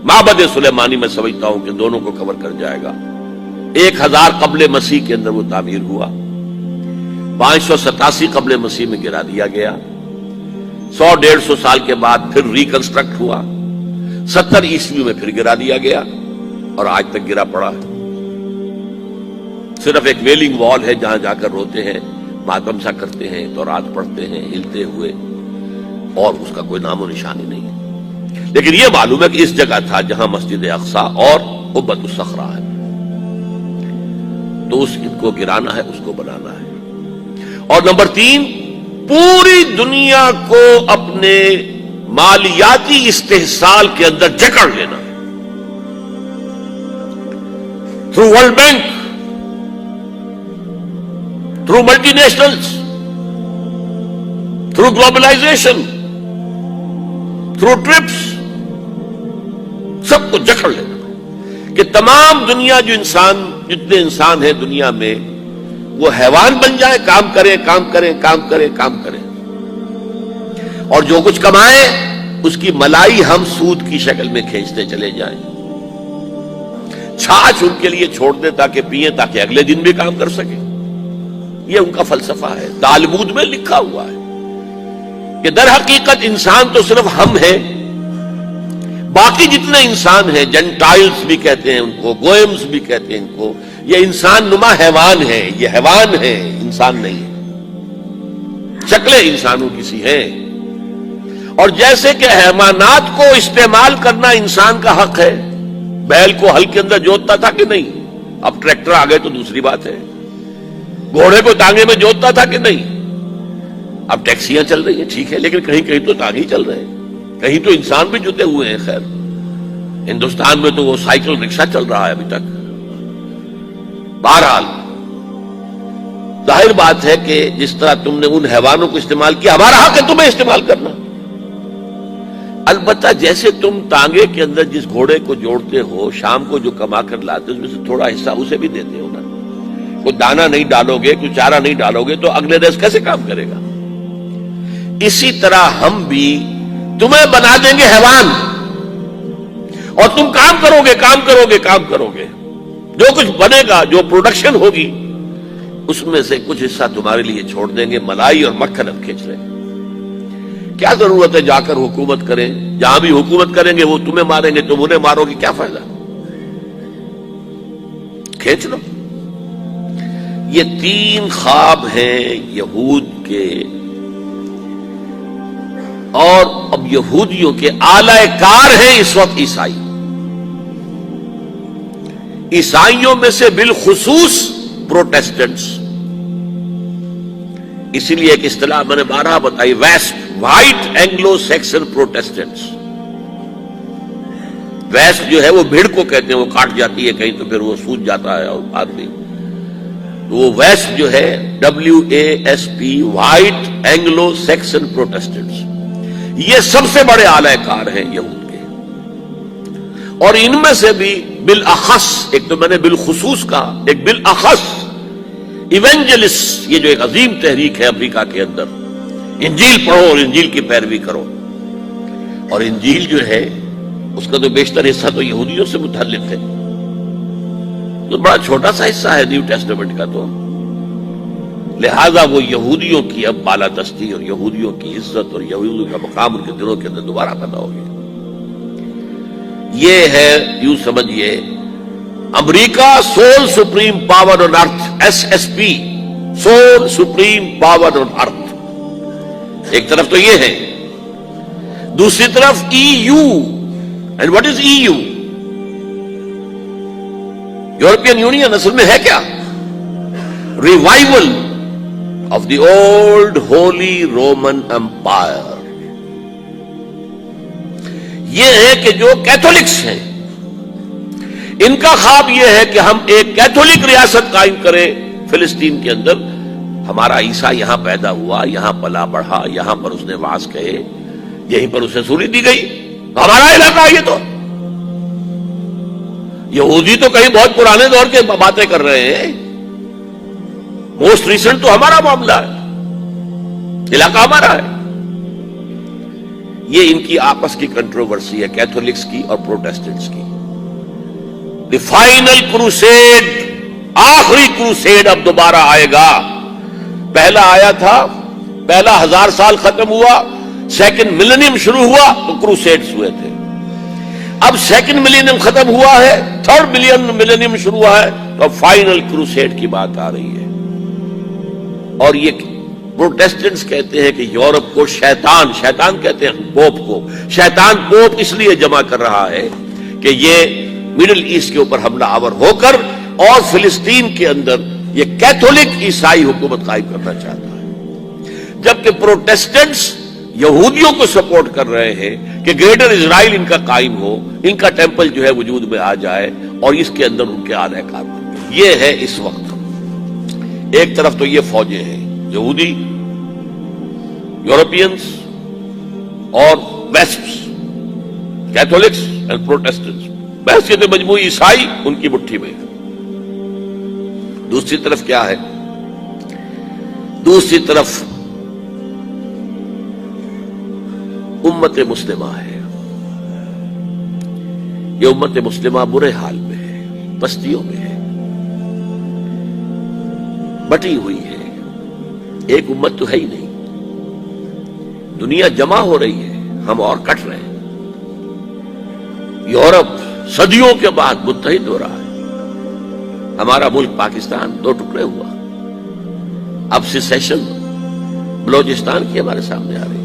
معبد سلیمانی میں سمجھتا ہوں کہ دونوں کو کور کر جائے گا. 1000 قبل مسیح کے اندر وہ تعمیر ہوا، 587 قبل مسیح میں گرا دیا گیا، 100-150 سال کے بعد پھر ریکنسٹرکٹ ہوا، 70 عیسوی میں پھر گرا دیا گیا اور آج تک گرا پڑا ہے. صرف ایک ویلنگ وال ہے جہاں جا کر روتے ہیں، ماتم سا کرتے ہیں، تورات پڑھتے ہیں ہلتے ہوئے، اور اس کا کوئی نام و نشان ہی نہیں ہے. لیکن یہ معلوم ہے کہ اس جگہ تھا جہاں مسجد اقصی اور قبۃ الصخرہ ہے. تو ان کو گرانا ہے، اس کو بنانا ہے. اور نمبر 3، پوری دنیا کو اپنے مالیاتی استحصال کے اندر جکڑ لینا through world bank, through multinationals, through globalisation, through TRIPS, سب کو جکڑ لینا کہ تمام دنیا جتنے انسان ہیں دنیا میں، وہ حیوان بن جائے، کام کریں کام کریں کام کریں کام کریں، اور جو کچھ کمائیں اس کی ملائی ہم سود کی شکل میں کھینچتے چلے جائیں. چھاچھ ان کے لیے چھوڑ دیں تاکہ پئیں، تاکہ اگلے دن بھی کام کر سکیں. یہ ان کا فلسفہ ہے، تالمود میں لکھا ہوا ہے کہ در حقیقت انسان تو صرف ہم ہیں، باقی جتنے انسان ہیں، جنٹائلز بھی کہتے ہیں ان کو، گوئمز بھی کہتے ہیں ان کو، یہ انسان نما حیوان ہے، یہ حیوان ہے، انسان نہیں ہے. شکلیں انسانوں کی سی ہیں. اور جیسے کہ حیوانات کو استعمال کرنا انسان کا حق ہے، بیل کو ہل کے اندر جوتتا تھا کہ نہیں؟ اب ٹریکٹر آ گئے تو دوسری بات ہے. گھوڑے کو تانگے میں جوتتا تھا کہ نہیں؟ اب ٹیکسیاں چل رہی ہیں، ٹھیک ہے، لیکن کہیں کہیں تو تانگے ہی چل رہے ہیں، کہیں تو انسان بھی جتے ہوئے ہیں. خیر، ہندوستان میں تو وہ سائیکل رکشہ چل رہا ہے ابھی تک. بہرحال ظاہر بات ہے کہ جس طرح تم نے ان حیوانوں کو استعمال کیا، ہمارا حق ہے تمہیں استعمال کرنا. البتہ جیسے تم تانگے کے اندر جس گھوڑے کو جوڑتے ہو، شام کو جو کما کر لاتے ہو، اس میں سے تھوڑا حصہ اسے بھی دیتے ہو نا. کوئی دانا نہیں ڈالو گے، کوئی چارہ نہیں ڈالو گے تو اگلے روز کیسے کام کرے گا؟ اسی طرح ہم بھی تمہیں بنا دیں گے حیوان، اور تم کام کرو گے کام کرو گے کام کرو گے. جو کچھ بنے گا، جو پروڈکشن ہوگی، اس میں سے کچھ حصہ تمہارے لیے چھوڑ دیں گے، ملائی اور مکھن اب کھینچ رہے ہیں. کیا ضرورت ہے جا کر حکومت کریں؟ جہاں بھی حکومت کریں گے وہ تمہیں ماریں گے، تم انہیں مارو گے، کیا فائدہ؟ کھینچ لو. یہ 3 خواب ہیں یہود کے، اور اب یہودیوں کے اعلی کار ہیں اس وقت عیسائی. عیسائیوں میں سے بالخصوص پروٹیسٹنٹس. اسی لیے ایک اصطلاح میں نے 12 بتائی، west, white Anglo Saxon Protestants. West جو ہے وہ بھیڑ کو کہتے ہیں، وہ کاٹ جاتی ہے کہیں تو پھر وہ سوج جاتا ہے اور آدمی، تو وہ ویسٹ جو ہے WASP، white Anglo Saxon Protestants. یہ سب سے بڑے اعلی کار ہیں یہود کے. اور ان میں سے بھی بالاخص، ایک تو میں نے بالخصوص کہا، ایک بالاخص ایونجلسٹ، یہ جو ایک عظیم تحریک ہے امریکہ کے اندر، انجیل پڑھو اور انجیل کی پیروی کرو. اور انجیل جو ہے اس کا تو بیشتر حصہ تو یہودیوں سے متعلق ہے، تو بڑا چھوٹا سا حصہ ہے نیو ٹیسٹمنٹ کا. تو لہذا وہ یہودیوں کی اب بالادستی اور یہودیوں کی عزت اور یہودیوں کا مقام ان کے دلوں کے اندر دوبارہ پیدا ہو گیا. یہ ہے، یوں سمجھیے، امریکہ sole supreme power on earth, SSP، sole supreme power on earth. ایک طرف تو یہ ہے، دوسری طرف EU. And what is EU؟ European Union اصل میں ہے کیا؟ Revival of the old holy Roman empire. یہ ہے کہ جو کیتھولکس ہیں، ان کا خواب یہ ہے کہ ہم ایک کیتھولک ریاست قائم کریں فلسطین کے اندر. ہمارا عیسیٰ یہاں پیدا ہوا، یہاں پلا بڑھا، یہاں پر اس نے وعظ کہے، یہیں پر اسے سولی دی گئی، ہمارا علاقہ یہ تو یہودی تو کہیں بہت پرانے دور کے باتیں کر رہے ہیں، موسٹ ریسنٹ تو ہمارا معاملہ ہے، علاقہ ہمارا ہے۔ یہ ان کی آپس کی کنٹروورسی ہے، کیتھولکس کی اور پروٹیسٹنٹس کی۔ دی فائنل کروسیڈ، آخری کروسیڈ اب دوبارہ آئے گا۔ پہلا آیا تھا، پہلا 1000 سال ختم ہوا، سیکنڈ ملینیم شروع ہوا تو کروسیڈز ہوئے تھے۔ اب سیکنڈ ملینیم ختم ہوا ہے، تھرڈ ملینیم شروع ہوا ہے، تو اب فائنل کروسیڈ کی بات آ رہی ہے۔ اور یہ پروٹیسٹنٹس کہتے ہیں کہ یورپ کو شیطان کہتے ہیں پوپ کو، شیطان پوپ اس لیے جمع کر رہا ہے کہ یہ مڈل ایسٹ کے اوپر حملہ آور ہو کر اور فلسطین کے اندر یہ کیتھولک عیسائی حکومت قائم کرنا چاہتا ہے، جبکہ پروٹیسٹنٹس یہودیوں کو سپورٹ کر رہے ہیں کہ گریٹر اسرائیل ان کا قائم ہو، ان کا ٹیمپل جو ہے وجود میں آ جائے اور اس کے اندر ان کے آلہ کار بن۔ یہ ہے اس وقت، ایک طرف تو یہ فوجیں ہیں، یہودی، یورپینز اور ویسپس، کیتھولکس اینڈ پروٹیسٹنٹس، بحثیت مجموعی عیسائی ان کی مٹھی میں۔ دوسری طرف کیا ہے؟ دوسری طرف امت مسلمہ ہے۔ یہ امت مسلمہ برے حال میں ہے، بستیوں میں ہے، بٹی ہوئی ہے، ایک امت تو ہے ہی نہیں۔ دنیا جمع ہو رہی ہے، ہم اور کٹ رہے ہیں۔ یورپ صدیوں کے بعد متحد ہو رہا ہے، ہمارا ملک پاکستان 2 ٹکڑے ہوا، اب سیسیشن بلوچستان کی ہمارے سامنے آ رہی ہے۔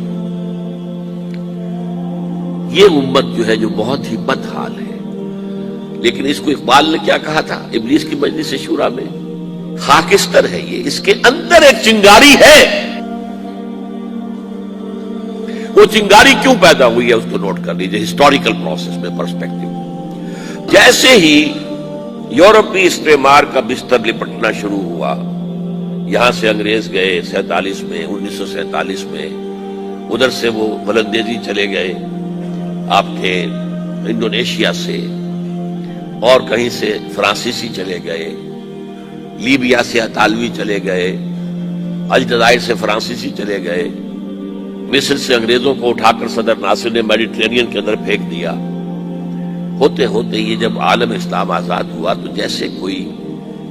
یہ امت جو ہے جو بہت ہی بد حال ہے، لیکن اس کو اقبال نے کیا کہا تھا ابلیس کی مجلس شورا میں؟ خاکستر ہے یہ، اس کے اندر ایک چنگاری ہے۔ وہ چنگاری کیوں پیدا ہوئی ہے اس کو نوٹ کر لیجیے ہسٹوریکل پروسیس میں، پرسپیکٹو۔ جیسے ہی یورپی استعمار کا بستر لپٹنا شروع ہوا، یہاں سے انگریز گئے 47 میں، 1947 میں، ادھر سے وہ ولندیزی چلے گئے آپ کے انڈونیشیا سے، اور کہیں سے فرانسیسی چلے گئے، لیبیا سے اطالوی چلے گئے، الجزائر سے فرانسیسی چلے گئے، مصر سے انگریزوں کو اٹھا کر صدر ناصر نے میڈیٹرینین کے اندر پھینک دیا۔ ہوتے ہوتے یہ جب عالم اسلام آزاد ہوا تو جیسے کوئی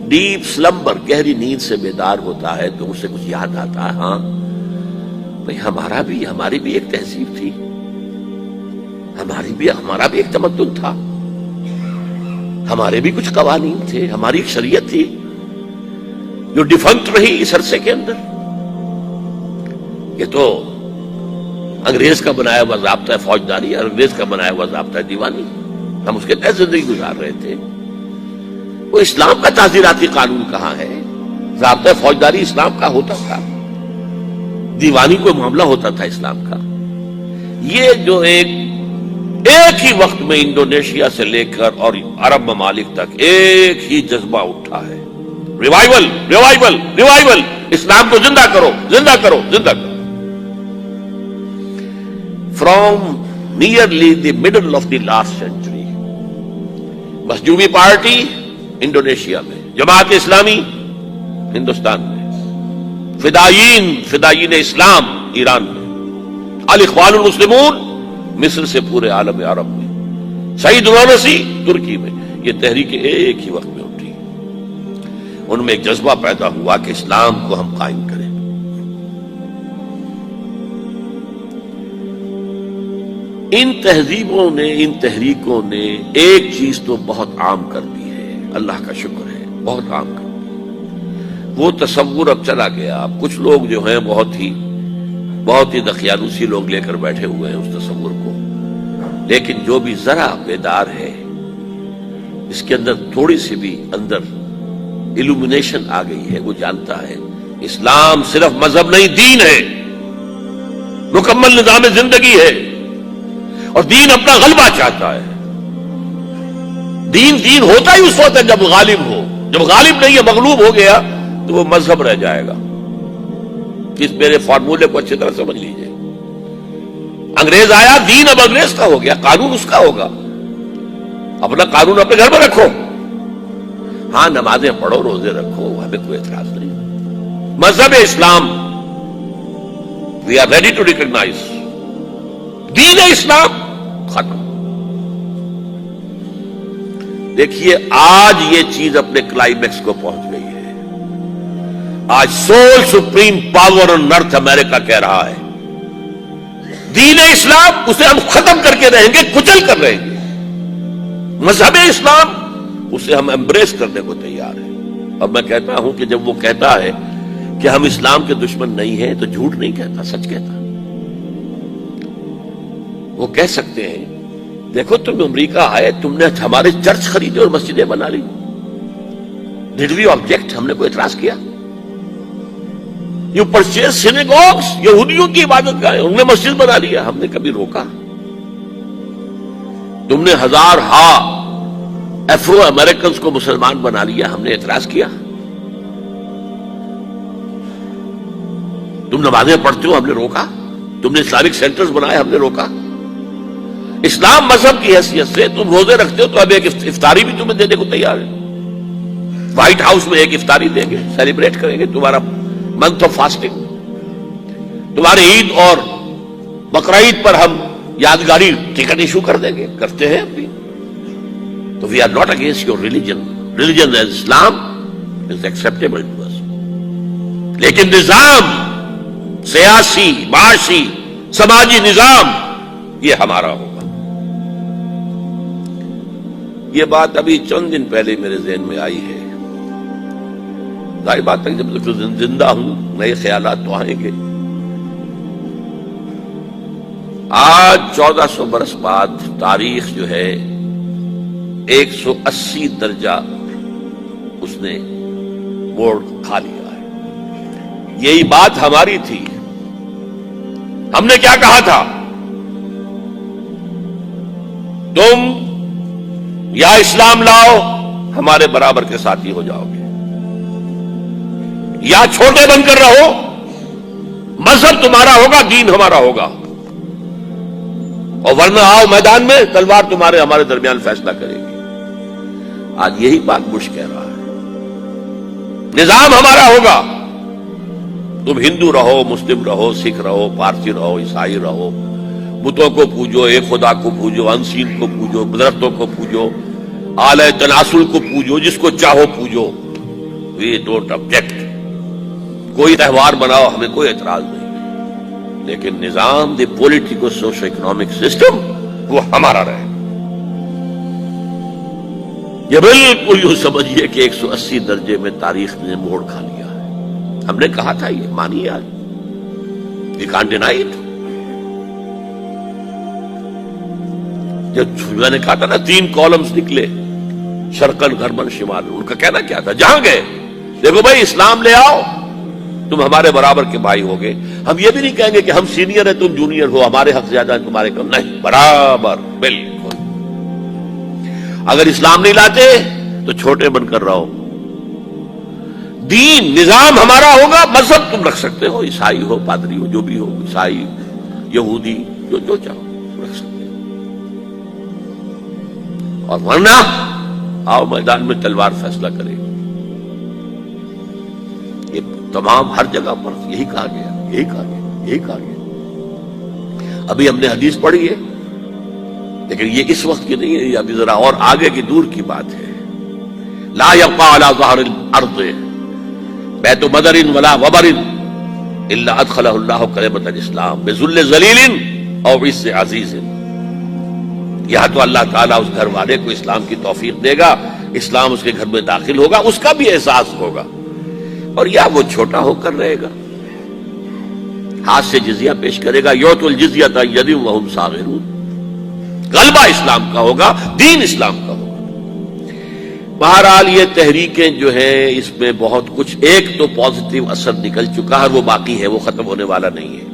ڈیپ سلمبر، گہری نیند سے بیدار ہوتا ہے تو اسے کچھ یاد آتا ہے، ہاں بھئی ہماری بھی ایک تہذیب تھی، ہمارا بھی ایک تمدن تھا، ہمارے بھی کچھ قوانین تھے، ہماری ایک شریعت تھی جو ڈیفنکٹ رہی اس عرصے کے اندر۔ یہ تو انگریز کا بنایا ہوا ضابطہ فوجداری اور انگریز کا بنایا ہوا ضابطہ دیوانی، ہم اس کے تحت زندگی گزار رہے تھے۔ وہ اسلام کا تعزیراتی قانون کہاں ہے؟ ضابطہ فوجداری اسلام کا ہوتا تھا، دیوانی کوئی معاملہ ہوتا تھا اسلام کا۔ یہ جو ایک ہی وقت میں انڈونیشیا سے لے کر اور عرب ممالک تک ایک ہی جذبہ اٹھا ہے، ریوائول ریوائول ریوائول، اسلام کو زندہ کرو زندہ کرو زندہ کرو۔ From nearly the middle of the last century, Masyumi party Indonesia میں، جماعت اسلامی ہندوستان میں، فدائین اسلام ایران میں، الاخوان المسلمون مصر سے پورے عالم عرب میں، سعید رونسی ترکی میں، یہ تحریکیں ایک ہی وقت میں اٹھی۔ ان میں ایک جذبہ پیدا ہوا کہ اسلام کو ہم قائم کریں۔ ان تہذیبوں نے، ان تحریکوں نے ایک چیز تو بہت عام کر دی ہے، اللہ کا شکر ہے، بہت عام کر دی۔ وہ تصور اب چلا گیا، اب کچھ لوگ جو ہیں بہت ہی دقیانوسی لوگ لے کر بیٹھے ہوئے ہیں اس تصور کو، لیکن جو بھی ذرا بیدار ہے، اس کے اندر تھوڑی سی بھی اندر ایلومینیشن آ گئی ہے، وہ جانتا ہے اسلام صرف مذہب نہیں، دین ہے، مکمل نظام زندگی ہے، اور دین اپنا غلبہ چاہتا ہے۔ دین ہوتا ہی اس وقت ہے جب غالب ہو، جب غالب نہیں ہے، مغلوب ہو گیا تو وہ مذہب رہ جائے گا۔ اس میرے فارمولے کو اچھی طرح سمجھ لیجئے۔ انگریز آیا، دین اب انگریز کا ہو گیا، قانون اس کا ہوگا، اپنا قانون اپنے گھر میں رکھو، ہاں نمازیں پڑھو، روزے رکھو، ہمیں کوئی اعتراض نہیں۔ مذہب اسلام we are ready to recognise, دین اسلام ختم۔ دیکھیے آج یہ چیز اپنے کلائمیکس کو پہنچ گئی ہے۔ آج سول سپریم پاور آن ارتھ امریکہ کہہ رہا ہے دین اسلام اسے ہم ختم کر کے رہیں گے، کچل کر رہیں گے، مذہب اسلام اسے ہم ایمبریس کرنے کو تیار ہیں۔ اب میں کہتا ہوں کہ جب وہ کہتا ہے کہ ہم اسلام کے دشمن نہیں ہیں تو جھوٹ نہیں کہتا، سچ کہتا۔ وہ کہہ سکتے ہیں دیکھو تم امریکہ آئے، تم نے ہمارے چرچ خریدے اور مسجدیں بنا لی، ڈڈ وی آبجیکٹ؟ ہم نے کوئی اعتراض کیا؟ یو پرچیز سینیگوگس، یہودیوں کی عبادت گاہیں، انہوں نے مسجد بنا لیا، ہم نے کبھی روکا؟ تم نے ہزارہا افرو امریکنز کو مسلمان بنا لیا، ہم نے اعتراض کیا؟ تم نمازیں پڑھتے ہو، ہم نے روکا؟ تم نے اسلامک سینٹرز بنائے، ہم نے روکا؟ اسلام مذہب کی حیثیت سے تم روزے رکھتے ہو تو اب ایک افطاری بھی تمہیں دینے کو تیار ہے، وائٹ ہاؤس میں ایک افطاری دیں گے، سیلیبریٹ کریں گے تمہارا منتھ آف فاسٹنگ، تمہارے عید اور بقرعید پر ہم یادگاری ٹکٹ ایشو کر دیں گے، کرتے ہیں ابھی۔ تو we are not against your religion as Islam is acceptable to us, لیکن نظام سیاسی، معاشی، سماجی نظام یہ ہمارا ہوگا۔ یہ بات ابھی چند دن پہلے میرے ذہن میں آئی ہے، ظاہر بات ہے جب تک زندہ ہوں نئے خیالات تو آئیں گے۔ آج 1400 برس بعد تاریخ جو ہے 180 درجہ اس نے موڑ کھا لیا ہے۔ یہی بات ہماری تھی، ہم نے کیا کہا تھا؟ تم یا اسلام لاؤ ہمارے برابر کے ساتھی ہو جاؤ گے، یا چھوٹے بن کر رہو، مذہب تمہارا ہوگا، دین ہمارا ہوگا، اور ورنہ آؤ میدان میں، تلوار تمہارے ہمارے درمیان فیصلہ کرے گی۔ آج یہی بات بش کہہ رہا ہے، نظام ہمارا ہوگا، تم ہندو رہو، مسلم رہو، سکھ رہو، پارسی رہو، عیسائی رہو، بتوں کو پوجو، ایک خدا کو پوجو، انسین کو پوجو، درختوں کو پوجو، آلہ تناسل کو پوجو، جس کو چاہو پوجو، وی ڈونٹ آبجیکٹ۔ کوئی تہوار بناؤ، ہمیں کوئی اعتراض نہیں، لیکن نظام دی پولیٹیکو سوشو اکنامک سسٹم وہ ہمارا رہے۔ یہ بالکل یوں سمجھیے کہ 180 درجے میں تاریخ نے موڑ کھا لیا ہے۔ ہم نے کہا تھا یہ مانیے، آج وی کانٹ ڈینائی اٹ۔ جب میں نے کہا تھا نا 3 کالمز نکلے، شرقن غربن شمال، ان کا کہنا کیا تھا؟ جہاں گئے دیکھو بھائی اسلام لے آؤ، تم ہمارے برابر کے بھائی ہوگے۔ ہم یہ بھی نہیں کہیں گے کہ ہم سینئر ہیں تم جونیئر ہو، ہمارے حق زیادہ ہیں تمہارے کم، نہیں، برابر، بالکل۔ اگر اسلام نہیں لاتے تو چھوٹے بن کر رہو، دین نظام ہمارا ہوگا، مذہب تم رکھ سکتے ہو، عیسائی ہو، پادری ہو، جو بھی ہو، عیسائی، یہودی، جو چاہو رکھ سکتے ہو، اور ورنہ آؤ میدان میں، تلوار فیصلہ کرے گی۔ یہ تمام ہر جگہ پر یہی کہا گیا، یہی کہا گیا، یہی کہا گیا۔ ابھی ہم نے حدیث پڑھی ہے، لیکن یہ اس وقت کی نہیں ہے، یہ ابھی ذرا اور آگے کی دور کی بات ہے۔ لا يبقى على ظهر الارض بیت بدر ولا وبر الا ادخلہ اللہ کلمۃ الاسلام بذل ذلیل او عز عزیز۔ یہاں تو اللہ تعالیٰ اس گھر والے کو اسلام کی توفیق دے گا، اسلام اس کے گھر میں داخل ہوگا، اس کا بھی احساس ہوگا، اور یا وہ چھوٹا ہو کر رہے گا، ہاتھ سے جزیہ پیش کرے گا، یعطی الجزیۃ عن ید وہم صاغرون۔ غلبہ اسلام کا ہوگا، دین اسلام کا ہوگا۔ بہرحال یہ تحریکیں جو ہیں اس میں بہت کچھ، ایک تو پازیٹیو اثر نکل چکا ہے، وہ باقی ہے، وہ ختم ہونے والا نہیں ہے،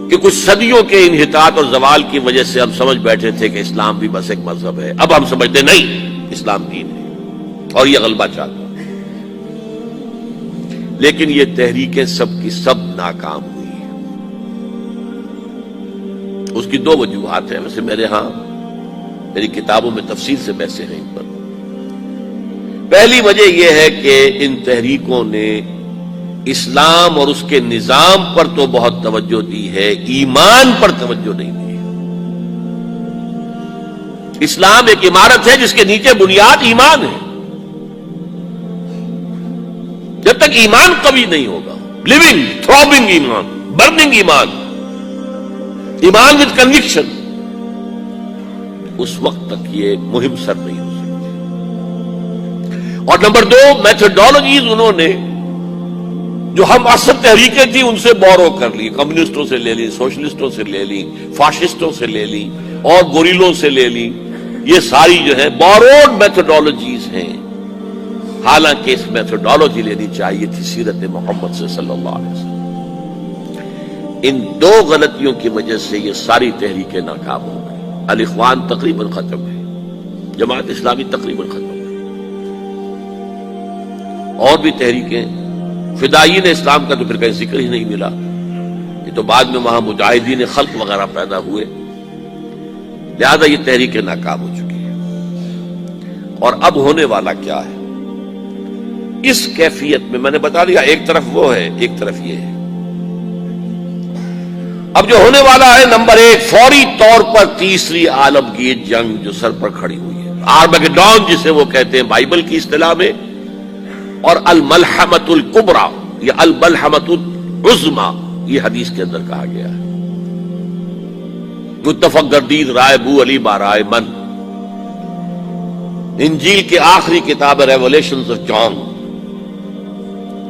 کہ کچھ صدیوں کے انحطاط اور زوال کی وجہ سے ہم سمجھ بیٹھے تھے کہ اسلام بھی بس ایک مذہب ہے، اب ہم سمجھتے نہیں، اسلام دین ہے، اور یہ غلبہ چاہتا ہے۔ لیکن یہ تحریکیں سب کی سب ناکام ہوئی، اس کی دو وجوہات ہیں، ویسے میرے ہاں میری کتابوں میں تفصیل سے بحثیں ہیں ان پر۔ پہلی وجہ یہ ہے کہ ان تحریکوں نے اسلام اور اس کے نظام پر تو بہت توجہ دی ہے، ایمان پر توجہ نہیں دی۔ اسلام ایک عمارت ہے جس کے نیچے بنیاد ایمان ہے۔ جب تک ایمان قوی نہیں ہوگا، لیونگ تھروبنگ ایمان، برننگ ایمان، ایمان وتھ کنوکشن، اس وقت تک یہ مہم سر نہیں ہو سکتی۔ اور نمبر دو، میتھڈالوجیز انہوں نے جو ہم اصل تحریکیں تھیں ان سے بورو کر لی، کمیونسٹوں سے لے لی، سوشلسٹوں سے لے لی، فاشسٹوں سے لے لی اور گوریلوں سے لے لی۔ یہ ساری جو ہے بوروڈ میتھڈالوجیز ہیں، حالانکہ اس میتھڈالوجی لینی چاہیے تھی سیرت محمد سے صلی اللہ علیہ وسلم۔ ان دو غلطیوں کی وجہ سے یہ ساری تحریکیں ناکام ہو گئی۔ الاخوان تقریباً ختم ہے، جماعت اسلامی تقریباً ختم ہے، اور بھی تحریکیں، فدائین اسلام کا تو پھر کہیں ذکر ہی نہیں ملا، یہ تو بعد میں وہاں مجاہدین خلق وغیرہ پیدا ہوئے، لہذا یہ تحریکیں ناکام ہو چکی ہیں۔ اور اب ہونے والا کیا ہے اس کیفیت میں نے بتا دیا، ایک طرف وہ ہے، ایک طرف یہ ہے۔ اب جو ہونے والا ہے، نمبر ایک، فوری طور پر تیسری عالمگیر جنگ جو سر پر کھڑی ہوئی ہے، آرمگیڈون جسے وہ کہتے ہیں بائبل کی اصطلاح میں، اور الملحمۃ الکبریٰ یا الملحمۃ العظمیٰ یہ حدیث کے اندر کہا گیا ہے۔ متفق گردید رائے بو علی بارائے من، انجیل کے آخری کتاب ریولیشنز آف جان،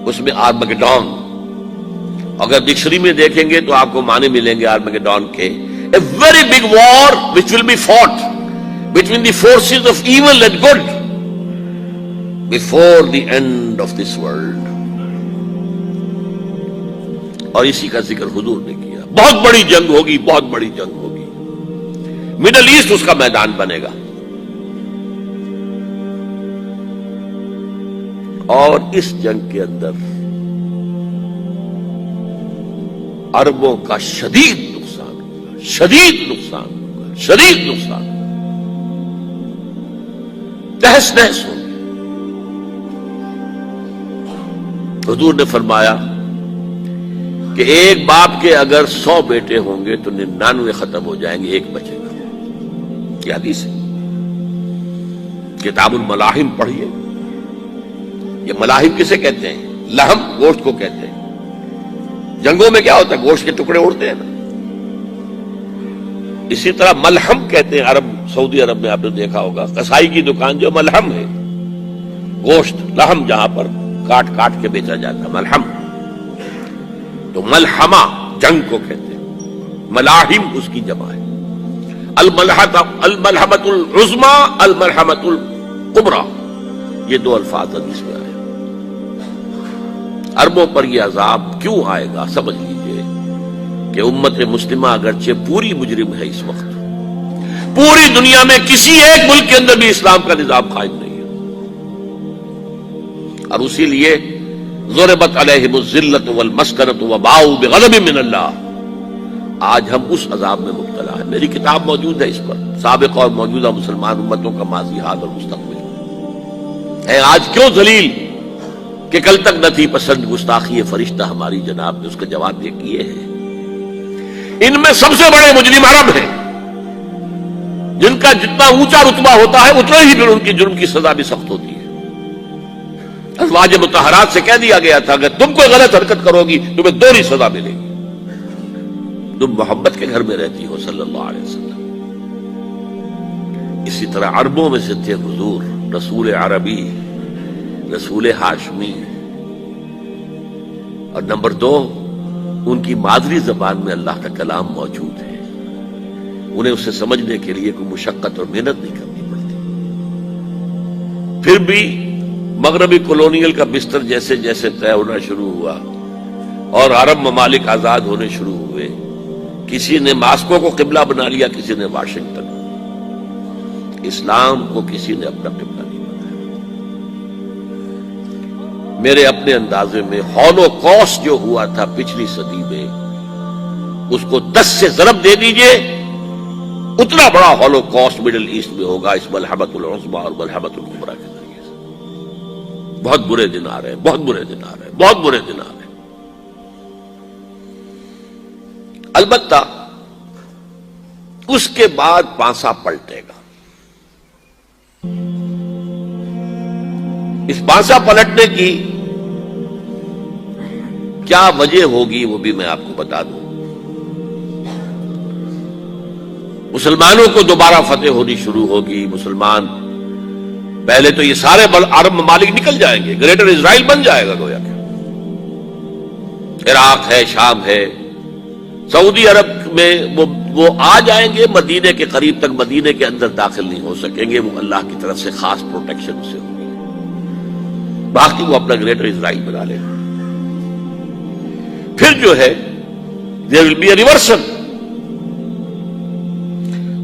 اس میں آرمگیڈون، اگر ڈکشنری میں دیکھیں گے تو آپ کو معنی ملیں گے آرمگیڈون کے، a very big war which will be fought between the forces of evil and good before the end of this world۔ اور اسی کا ذکر حضور نے کیا، بہت بڑی جنگ ہوگی، بہت بڑی جنگ ہوگی، مڈل ایسٹ اس کا میدان بنے گا، اور اس جنگ کے اندر عربوں کا شدید نقصان ہوگا، شدید نقصان ہوگا، شدید نقصان، تہس نہس ہوگی۔ حضور نے فرمایا کہ ایک باپ کے اگر 100 بیٹے ہوں گے تو 99 ختم ہو جائیں گے، ایک بچے گا۔ یہ حدیث ہے، کتاب الملاحم پڑھیے۔ یہ ملاحم کسے کہتے ہیں؟ لحم، گوشت کو کہتے ہیں۔ جنگوں میں کیا ہوتا ہے؟ گوشت کے ٹکڑے اڑتے ہیں نا، اسی طرح ملحم کہتے ہیں عرب، سعودی عرب میں آپ نے دیکھا ہوگا کسائی کی دکان جو ملحم ہے، گوشت لحم جہاں پر کاٹ کاٹ کے بیچا جاتا ہے، ملحم۔ تو ملحمہ جنگ کو کہتے ہیں، ملاحم اس کی جمع ہے۔ الملحمۃ العظمیٰ، الملحمۃ الکبریٰ، یہ دو الفاظ حدیث میں آئے۔ عربوں پر یہ عذاب کیوں آئے گا؟ سمجھ لیجئے کہ امت مسلمہ اگرچہ پوری مجرم ہے، اس وقت پوری دنیا میں کسی ایک ملک کے اندر بھی اسلام کا نظام قائم نہیں ہے، اور اسی لیے ضربت علیہم الذلۃ والمسکنۃ وباؤوا بغضب من اللہ، آج ہم اس عذاب میں مبتلا ہے۔ میری کتاب موجود ہے اس پر، سابق اور موجودہ مسلمان امتوں کا ماضی، حال اور مستقبل ہے۔ آج کیوں ذلیل کہ کل تک نہ تھی پسند گستاخی فرشتہ ہماری جناب نے اس کا جواب یہ کیے ہیں۔ ان میں سب سے بڑے مجرم عرب ہیں، جن کا جتنا اونچا رتبہ ہوتا ہے اتنا ہی پھر ان کی جرم کی سزا بھی سخت ہوتی ہے۔ ازواج مطہرات سے کہہ دیا گیا تھا اگر تم کوئی غلط حرکت کرو گی تمہیں دوہری سزا ملے گی۔ تم محمد کے گھر میں رہتی ہو صلی اللہ علیہ وسلم۔ اسی طرح عربوں میں سے تھے حضور، رسول عربی، رسول ہاشمی، اور نمبر 2 ان کی مادری زبان میں اللہ کا کلام موجود ہے، انہیں اسے سمجھنے کے لیے کوئی مشقت اور محنت نہیں کرنی پڑتی۔ پھر بھی مغربی کولونیل کا بستر جیسے جیسے طے ہونا شروع ہوا اور عرب ممالک آزاد ہونے شروع ہوئے، کسی نے ماسکو کو قبلہ بنا لیا، کسی نے واشنگٹن، اسلام کو کسی نے اپنا قبلہ نہیں بنایا۔ میرے اپنے اندازے میں ہولوکاسٹ جو ہوا تھا پچھلی صدی میں، اس کو 10 سے ضرب دے دیجئے، اتنا بڑا ہولو کاسٹ مڈل ایسٹ میں ہوگا اس ملحمۃ العظمیٰ اور ملحمۃ الکبریٰ کے ذریعے سے۔ بہت برے دن آ رہے ہیں، بہت برے دن آ رہے ہیں، بہت برے دن آ رہے ہیں۔ البتہ اس کے بعد پانسا پلٹے گا۔ اس پانسا پلٹنے کی کیا وجہ ہوگی وہ بھی میں آپ کو بتا دوں۔ مسلمانوں کو دوبارہ فتح ہونی شروع ہوگی، مسلمان پہلے تو یہ سارے عرب ممالک نکل جائیں گے، گریٹر اسرائیل بن جائے گا گویا کہ، عراق ہے، شام ہے، سعودی عرب میں وہ آ جائیں گے، مدینے کے قریب تک مدینے کے اندر داخل نہیں ہو سکیں گے، وہ اللہ کی طرف سے خاص پروٹیکشن سے ہوگی، باقی وہ اپنا گریٹر اسرائیل بنا لے گا۔ پھر جو ہے there will be a reversal،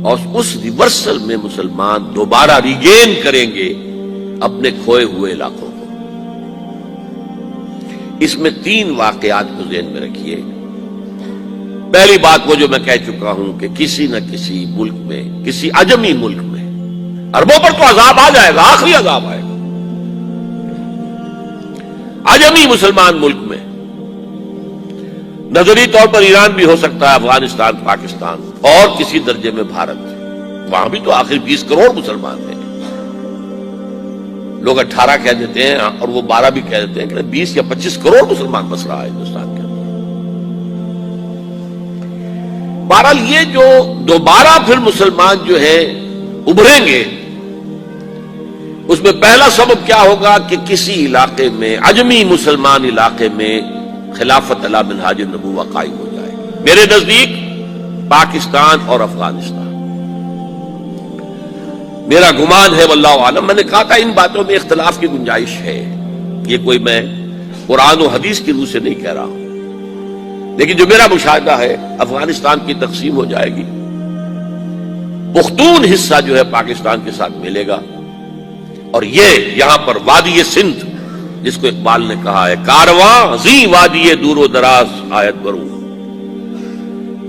اور اس ریورسل میں مسلمان دوبارہ ریگین کریں گے اپنے کھوئے ہوئے علاقوں کو۔ اس میں 3 واقعات کو ذہن میں رکھیے۔ پہلی بات وہ جو میں کہہ چکا ہوں کہ کسی نہ کسی ملک میں، کسی عجمی ملک میں، عربوں پر تو عذاب آ جائے گا، آخری عذاب آئے گا، عجمی مسلمان ملک میں، نظری طور پر ایران بھی ہو سکتا ہے، افغانستان، پاکستان، اور کسی درجے میں بھارت، وہاں بھی تو آخر 20 کروڑ مسلمان ہیں۔ لوگ 18 کہہ دیتے ہیں اور وہ 12 بھی کہہ دیتے ہیں کہ 20 یا 25 کروڑ مسلمان بس رہا ہے ہندوستان کے اندر۔ بہرحال یہ جو دوبارہ پھر مسلمان جو ہے ابھریں گے، اس میں پہلا سبب کیا ہوگا کہ کسی علاقے میں، عجمی مسلمان علاقے میں، خلافت علی منہاج النبوہ قائم ہو جائے گی۔ میرے نزدیک پاکستان اور افغانستان، میرا گمان ہے واللہ عالم، میں نے کہا تھا ان باتوں میں اختلاف کی گنجائش ہے، یہ کوئی میں قرآن و حدیث کی روح سے نہیں کہہ رہا ہوں، لیکن جو میرا مشاہدہ ہے افغانستان کی تقسیم ہو جائے گی، پختون حصہ جو ہے پاکستان کے ساتھ ملے گا، اور یہ یہاں پر وادی سندھ، جس کو اقبال نے کہا ہے کارواں زی وادی دور و دراز آیت بروں،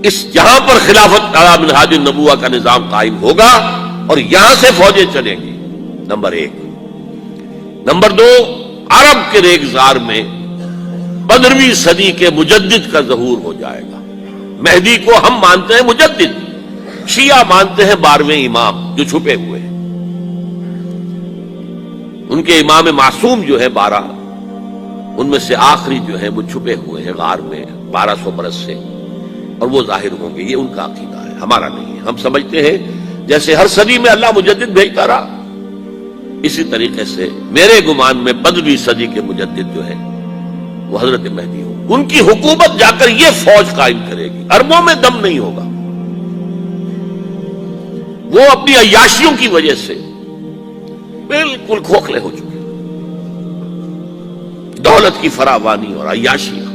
اس جہاں پر خلافت علی منہاج النبوہ کا نظام قائم ہوگا اور یہاں سے فوجیں چلیں گی، نمبر 1۔ نمبر 2، عرب کے ریگزار میں 15ویں صدی کے مجدد کا ظہور ہو جائے گا۔ مہدی کو ہم مانتے ہیں مجدد، شیعہ مانتے ہیں 12ویں امام جو چھپے ہوئے ہیں، ان کے امام معصوم جو ہے 12، ان میں سے آخری جو ہے وہ چھپے ہوئے ہیں غار میں 1200 برس سے، اور وہ ظاہر ہوں گے۔ یہ ان کا عقیدہ ہے، ہمارا نہیں ہے۔ ہم سمجھتے ہیں جیسے ہر صدی میں اللہ مجدد بھیجتا رہا، اسی طریقے سے میرے گمان میں 15ویں صدی کے مجدد جو ہے وہ حضرت مہدی ہو، ان کی حکومت جا کر یہ فوج قائم کرے گی، عربوں میں دم نہیں ہوگا، وہ اپنی عیاشیوں کی وجہ سے بالکل کھوکھلے ہو چکے، دولت کی فراوانی اور عیاشیاں۔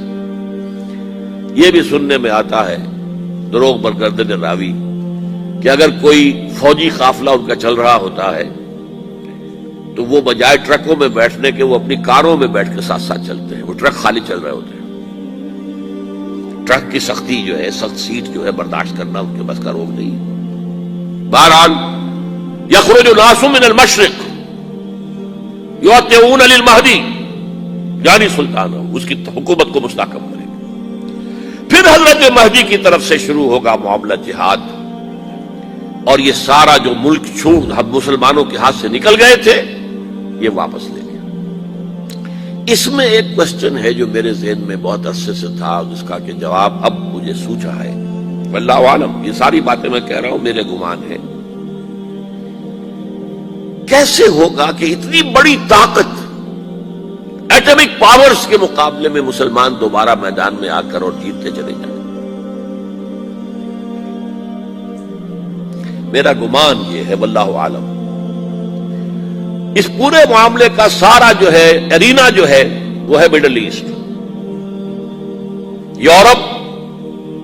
یہ بھی سننے میں آتا ہے دروغ برگردن راوی کہ اگر کوئی فوجی قافلہ ان کا چل رہا ہوتا ہے تو وہ بجائے ٹرکوں میں بیٹھنے کے وہ اپنی کاروں میں بیٹھ کے ساتھ ساتھ چلتے ہیں، وہ ٹرک خالی چل رہے ہوتے ہیں، ٹرک کی سختی جو ہے، سخت سیٹ جو ہے برداشت کرنا ان کے بس کا روگ نہیں ہے۔ بہرحال یخرج الناس من المشرق یؤتون للمہدی، یعنی سلطان اس کی حکومت کو مستحکم کرے گا۔ پھر حضرت مہدی کی طرف سے شروع ہوگا معاملہ جہاد، اور یہ سارا جو ملک مسلمانوں کے ہاتھ سے نکل گئے تھے یہ واپس لے لیا۔ اس میں ایک کوسچن ہے جو میرے ذہن میں بہت عرصے سے تھا، جس کا کہ جواب اب مجھے سوچا ہے، واللہ عالم، یہ ساری باتیں میں کہہ رہا ہوں میرے گمان ہے۔ کیسے ہوگا کہ اتنی بڑی طاقت ایٹمک پاورز کے مقابلے میں مسلمان دوبارہ میدان میں آ کر اور جیتتے چلے جائیں؟ میرا گمان یہ ہے واللہ عالم، اس پورے معاملے کا سارا جو ہے ارینا جو ہے وہ ہے مڈل ایسٹ، یورپ،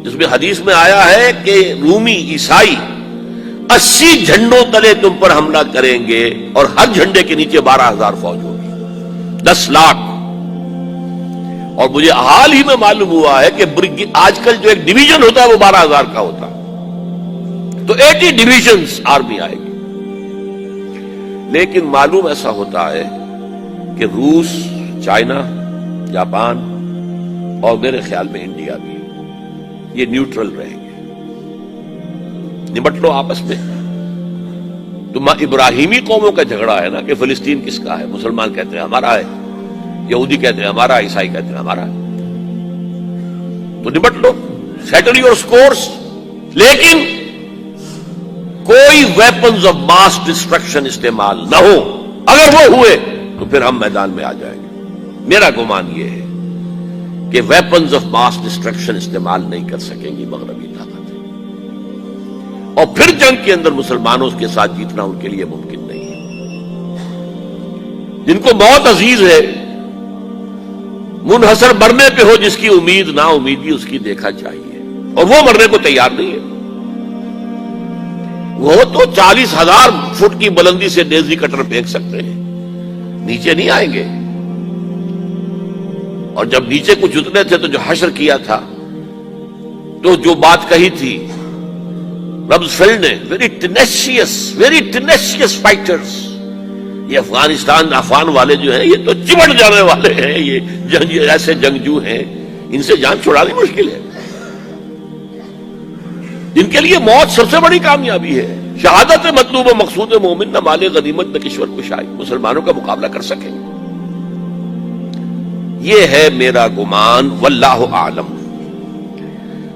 جس میں حدیث میں آیا ہے کہ رومی عیسائی 80 جھنڈوں تلے تم پر حملہ کریں گے اور ہر جھنڈے کے نیچے 12,000 فوج ہوگی، 10 لاکھ، اور مجھے حال ہی میں معلوم ہوا ہے کہ آج کل جو ایک ڈویژن ہوتا ہے وہ 12,000 کا ہوتا ہے، تو 80 ڈویژنز آرمی آئے گی. لیکن معلوم ایسا ہوتا ہے کہ روس، چائنا، جاپان اور میرے خیال میں انڈیا بھی یہ نیوٹرل رہیں گے. نمٹ لو آپس میں. تو ابراہیمی قوموں کا جھگڑا ہے نا کہ فلسطین کس کا ہے، مسلمان کہتے ہیں ہمارا ہے، یہودی کہتے ہیں ہمارا، عیسائی کہتے ہیں ہمارا ہے. تو نمٹ لو، سیٹل یور سکورز. لیکن کوئی ویپنز آف ماس ڈسٹرکشن استعمال نہ ہو. اگر وہ ہوئے تو پھر ہم میدان میں آ جائیں گے. میرا گمان یہ ہے کہ ویپنز آف ماس ڈسٹرکشن استعمال نہیں کر سکیں گی مغربی طاقتیں، اور پھر جنگ کے اندر مسلمانوں کے ساتھ جیتنا ان کے لیے ممکن نہیں ہے. جن کو موت عزیز ہے، منحصر مرنے پہ ہو جس کی امید، نا امیدی اس کی دیکھا چاہیے، اور وہ مرنے کو تیار نہیں ہے. وہ تو 40,000 فٹ کی بلندی سے ڈیزی کٹر پھینک سکتے ہیں، نیچے نہیں آئیں گے. اور جب نیچے کچھ اتنے تھے تو جو حشر کیا تھا، تو جو بات کہی تھی رمزفیلڈ نے، ویری ٹینیشیس فائٹرز. یہ افغان والے جو ہیں یہ تو چمٹ جانے والے ہیں، یہ ایسے جنگجو ہیں، ان سے جان چھڑانی مشکل ہے. جن کے لیے موت سب سے بڑی کامیابی ہے. شہادت مطلوب و مقصود مومن، نہ مال غنیمت نہ کشور کشائی، مسلمانوں کا مقابلہ کر سکیں. یہ ہے میرا گمان، واللہ اعلم.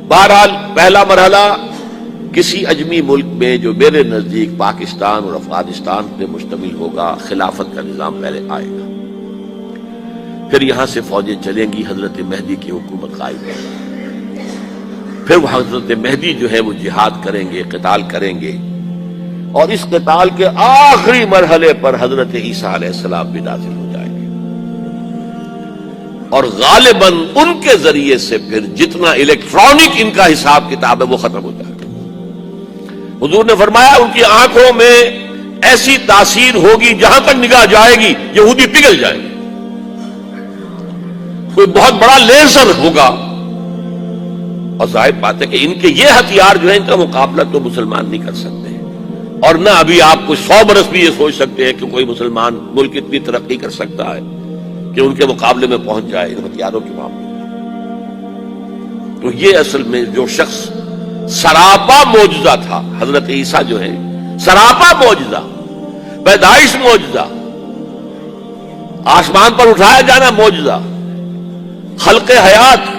بہرحال پہلا مرحلہ کسی اجمی ملک میں جو میرے نزدیک پاکستان اور افغانستان پہ مشتمل ہوگا، خلافت کا نظام پہلے آئے گا، پھر یہاں سے فوجیں چلیں گی، حضرت مہدی کی حکومت قائم ہوگی. پھر وہ حضرت مہدی جو ہے وہ جہاد کریں گے، قتال کریں گے، اور اس قتال کے آخری مرحلے پر حضرت عیسیٰ علیہ السلام بھی نازل ہو جائیں گے، اور غالباً ان کے ذریعے سے پھر جتنا الیکٹرانک ان کا حساب کتاب ہے وہ ختم ہو جائے گا. حضور نے فرمایا ان کی آنکھوں میں ایسی تاثیر ہوگی جہاں تک نگاہ جائے گی یہودی پگھل جائیں گے. کوئی بہت بڑا لیزر ہوگا، اور ظاہر بات ہے کہ ان کے یہ ہتھیار جو ہے ان کا مقابلہ تو مسلمان نہیں کر سکتے. اور نہ ابھی آپ کو 100 برس بھی یہ سوچ سکتے ہیں کہ کوئی مسلمان ملک اتنی ترقی کر سکتا ہے کہ ان کے مقابلے میں پہنچ جائے ہتھیاروں کے معاملے میں. تو یہ اصل میں جو شخص سراپا معجزہ تھا، حضرت عیسیٰ جو ہے سراپا معجزہ، پیدائش معجزہ، آسمان پر اٹھایا جانا معجزہ، خلق حیات،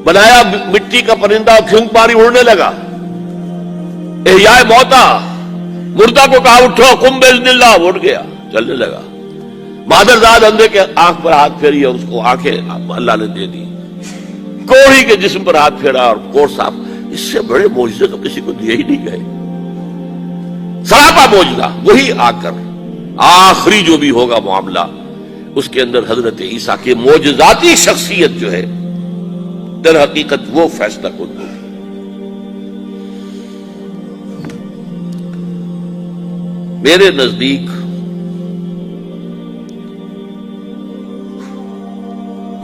بنایا مٹی کا پرندہ کھنگ پاری اڑنے لگا، احیاء موتا، مردہ کو کہا اٹھو قم باذن اللہ، اٹھ گیا چلنے لگا. مادرزاد اندھے کے آنکھ پر ہاتھ پھیری اور اس کو آنکھیں اللہ نے دے دی. کوڑی کے جسم پر ہاتھ پھیرا اور کوڑ صاف. اس سے بڑے معجزے تو کسی کو دیے ہی نہیں گئے. سراپا معجزہ. وہی آ کر آخری جو بھی ہوگا معاملہ، اس کے اندر حضرت عیسیٰ کی معجزاتی شخصیت جو ہے در حقیقت وہ فیصلہ کن ہوگی. میرے نزدیک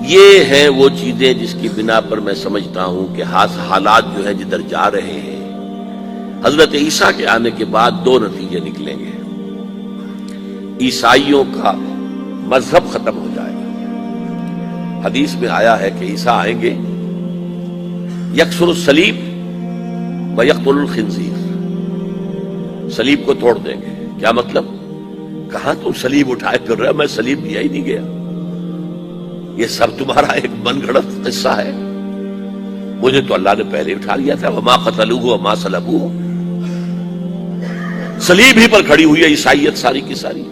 یہ ہیں وہ چیزیں جس کی بنا پر میں سمجھتا ہوں کہ حالات جو ہیں جدھر جا رہے ہیں، حضرت عیسیٰ کے آنے کے بعد 2 نتیجے نکلیں گے. عیسائیوں کا مذہب ختم ہو جائے گا. حدیث میں آیا ہے کہ عیسیٰ آئیں گے، یکسر الصلیب و یقتل الخنزیر، صلیب کو توڑ دیں گے. کیا مطلب؟ کہاں تم صلیب اٹھائے پھر رہے؟ میں صلیب دیا ہی نہیں گیا، یہ سب تمہارا ایک من گھڑت قصہ ہے. مجھے تو اللہ نے پہلے اٹھا لیا تھا. وما قتلوہ وما صلبوہ، صلیب ہی پر کھڑی ہوئی ہے عیسائیت ساری کی ساری.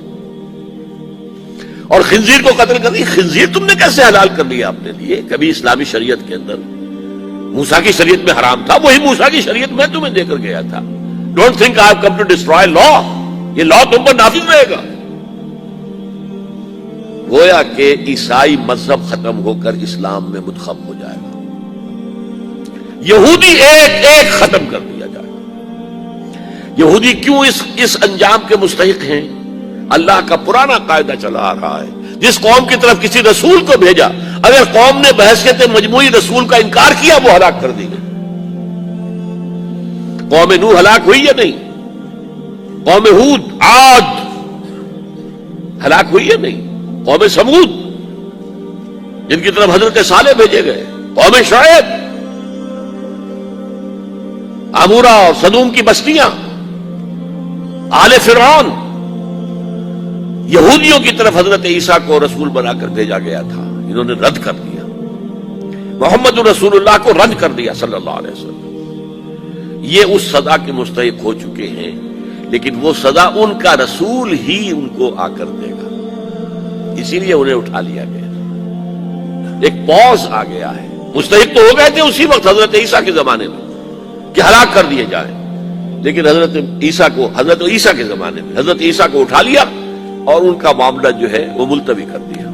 اور خنزیر کو قتل کر دی. خنزیر تم نے کیسے حلال کر لیا اپنے لیے؟ کبھی اسلامی شریعت کے اندر موسیٰ کی شریعت میں حرام تھا، وہی موسیٰ کی شریعت میں تمہیں دے کر گیا تھا. Don't think I have come to destroy law. یہ لا تم پر نافذ رہے گا. گویا کہ عیسائی مذہب ختم ہو کر اسلام میں منتخب ہو جائے گا. یہودی ایک ایک ختم کر دیا جائے گا. یہودی کیوں اس انجام کے مستحق ہیں؟ اللہ کا پرانا قاعدہ چلا آ رہا ہے، جس قوم کی طرف کسی رسول کو بھیجا اگر قوم نے بحیثیت مجموعی رسول کا انکار کیا وہ ہلاک کر دی گئی. قوم نوح ہلاک ہوئی یا نہیں؟ قوم ہود، عاد ہلاک ہوئی یا نہیں؟ قوم سمود جن کی طرف حضرت صالح بھیجے گئے، قوم شعیب، عمورہ اور صدوم کی بستیاں، آل فرعون. یہودیوں کی طرف حضرت عیسیٰ کو رسول بنا کر بھیجا گیا تھا، انہوں نے رد کر دیا. محمد رسول اللہ کو رد کر دیا صلی اللہ علیہ وسلم. یہ اس سزا کے مستحق ہو چکے ہیں، لیکن وہ سزا ان کا رسول ہی ان کو آ کر دے گا، اسی لیے انہیں اٹھا لیا گیا. ایک پوز آ گیا ہے. مستحق تو ہو گئے تھے اسی وقت حضرت عیسیٰ کے زمانے میں کہ ہلاک کر دیے جائیں، لیکن حضرت عیسیٰ کے زمانے میں حضرت عیسیٰ کو اٹھا لیا اور ان کا معاملہ جو ہے وہ ملتوی کر دیا.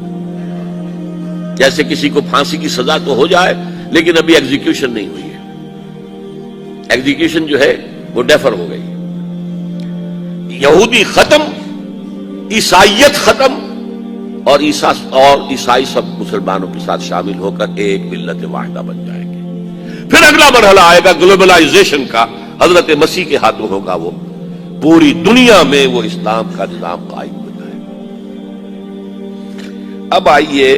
جیسے کسی کو پھانسی کی سزا تو ہو جائے لیکن ابھی ایگزیکیوشن نہیں ہوئی ہے، ایگزیکیوشن جو ہے وہ ڈیفر ہو گئی. یہودی ختم، عیسائیت ختم، اور عیسائی سب مسلمانوں کے ساتھ شامل ہو کر ایک ملت واحدہ بن جائیں گے. پھر اگلا مرحلہ آئے گا گلوبلائزیشن کا، حضرت مسیح کے ہاتھوں ہوگا، وہ پوری دنیا میں وہ اسلام کا نظام قائم ہو جائے گا. اب آئیے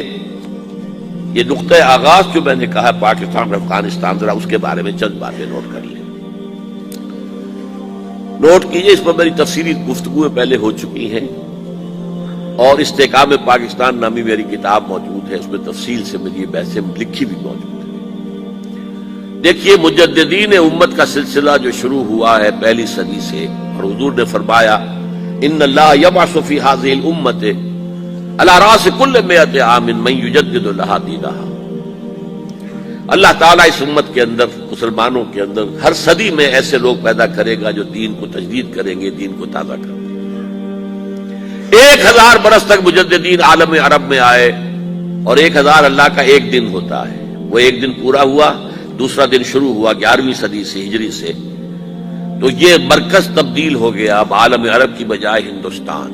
یہ نقطۂ آغاز جو میں نے کہا پاکستان اور افغانستان، ذرا اس کے بارے میں چند باتیں نوٹ کر لیں. نوٹ کیجئے، اس پر میری تفصیلی گفتگو پہلے ہو چکی ہیں، اور استحکام پاکستان نامی میری کتاب موجود ہے، اس میں تفصیل سے میری یہ بحثیں لکھی بھی موجود ہے. دیکھیے، مجددین امت کا سلسلہ جو شروع ہوا ہے پہلی صدی سے، اور حضور نے فرمایا ان اللہ یبعث فی ہذہ الامۃ علی رأس کل مئۃ عام من یجدد لہا دینہا. اللہ تعالیٰ اس امت کے اندر، مسلمانوں کے اندر، ہر صدی میں ایسے لوگ پیدا کرے گا جو دین کو تجدید کریں گے، دین کو تازہ کریں گے. 1000 برس تک مجددین عالم عرب میں آئے، اور 1000 اللہ کا ایک دن ہوتا ہے. وہ ایک دن پورا ہوا، دوسرا دن شروع ہوا 11ویں صدی سے ہجری سے، تو یہ مرکز تبدیل ہو گیا. اب عالم عرب کی بجائے ہندوستان.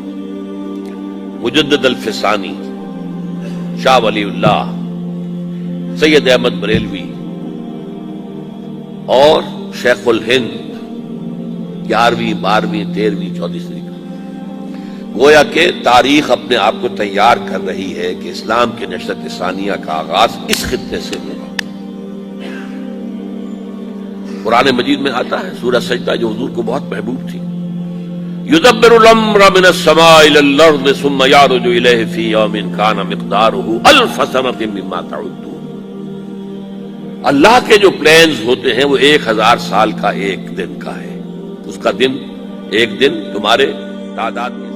مجدد الفسانی، شاہ ولی اللہ، سید احمد بریلوی اور شیخ الہند 11ویں 12ویں 13ویں 14ویں صدی کا، گویا کہ تاریخ اپنے آپ کو تیار کر رہی ہے کہ اسلام کی نشرت ثانیہ کا آغاز اس خطے سے ہوگا. قرآن مجید میں آتا ہے سورہ سجدہ جو حضور کو بہت محبوب تھی، یدبر الامر من السماء الى الارض ثم يعرج الیہ فی یوم کان مقدارہ الف سنۃ مما تعدون. اللہ کے جو پلانز ہوتے ہیں وہ 1000 سال کا ایک دن کا ہے، اس کا دن ایک دن تمہارے تعداد میں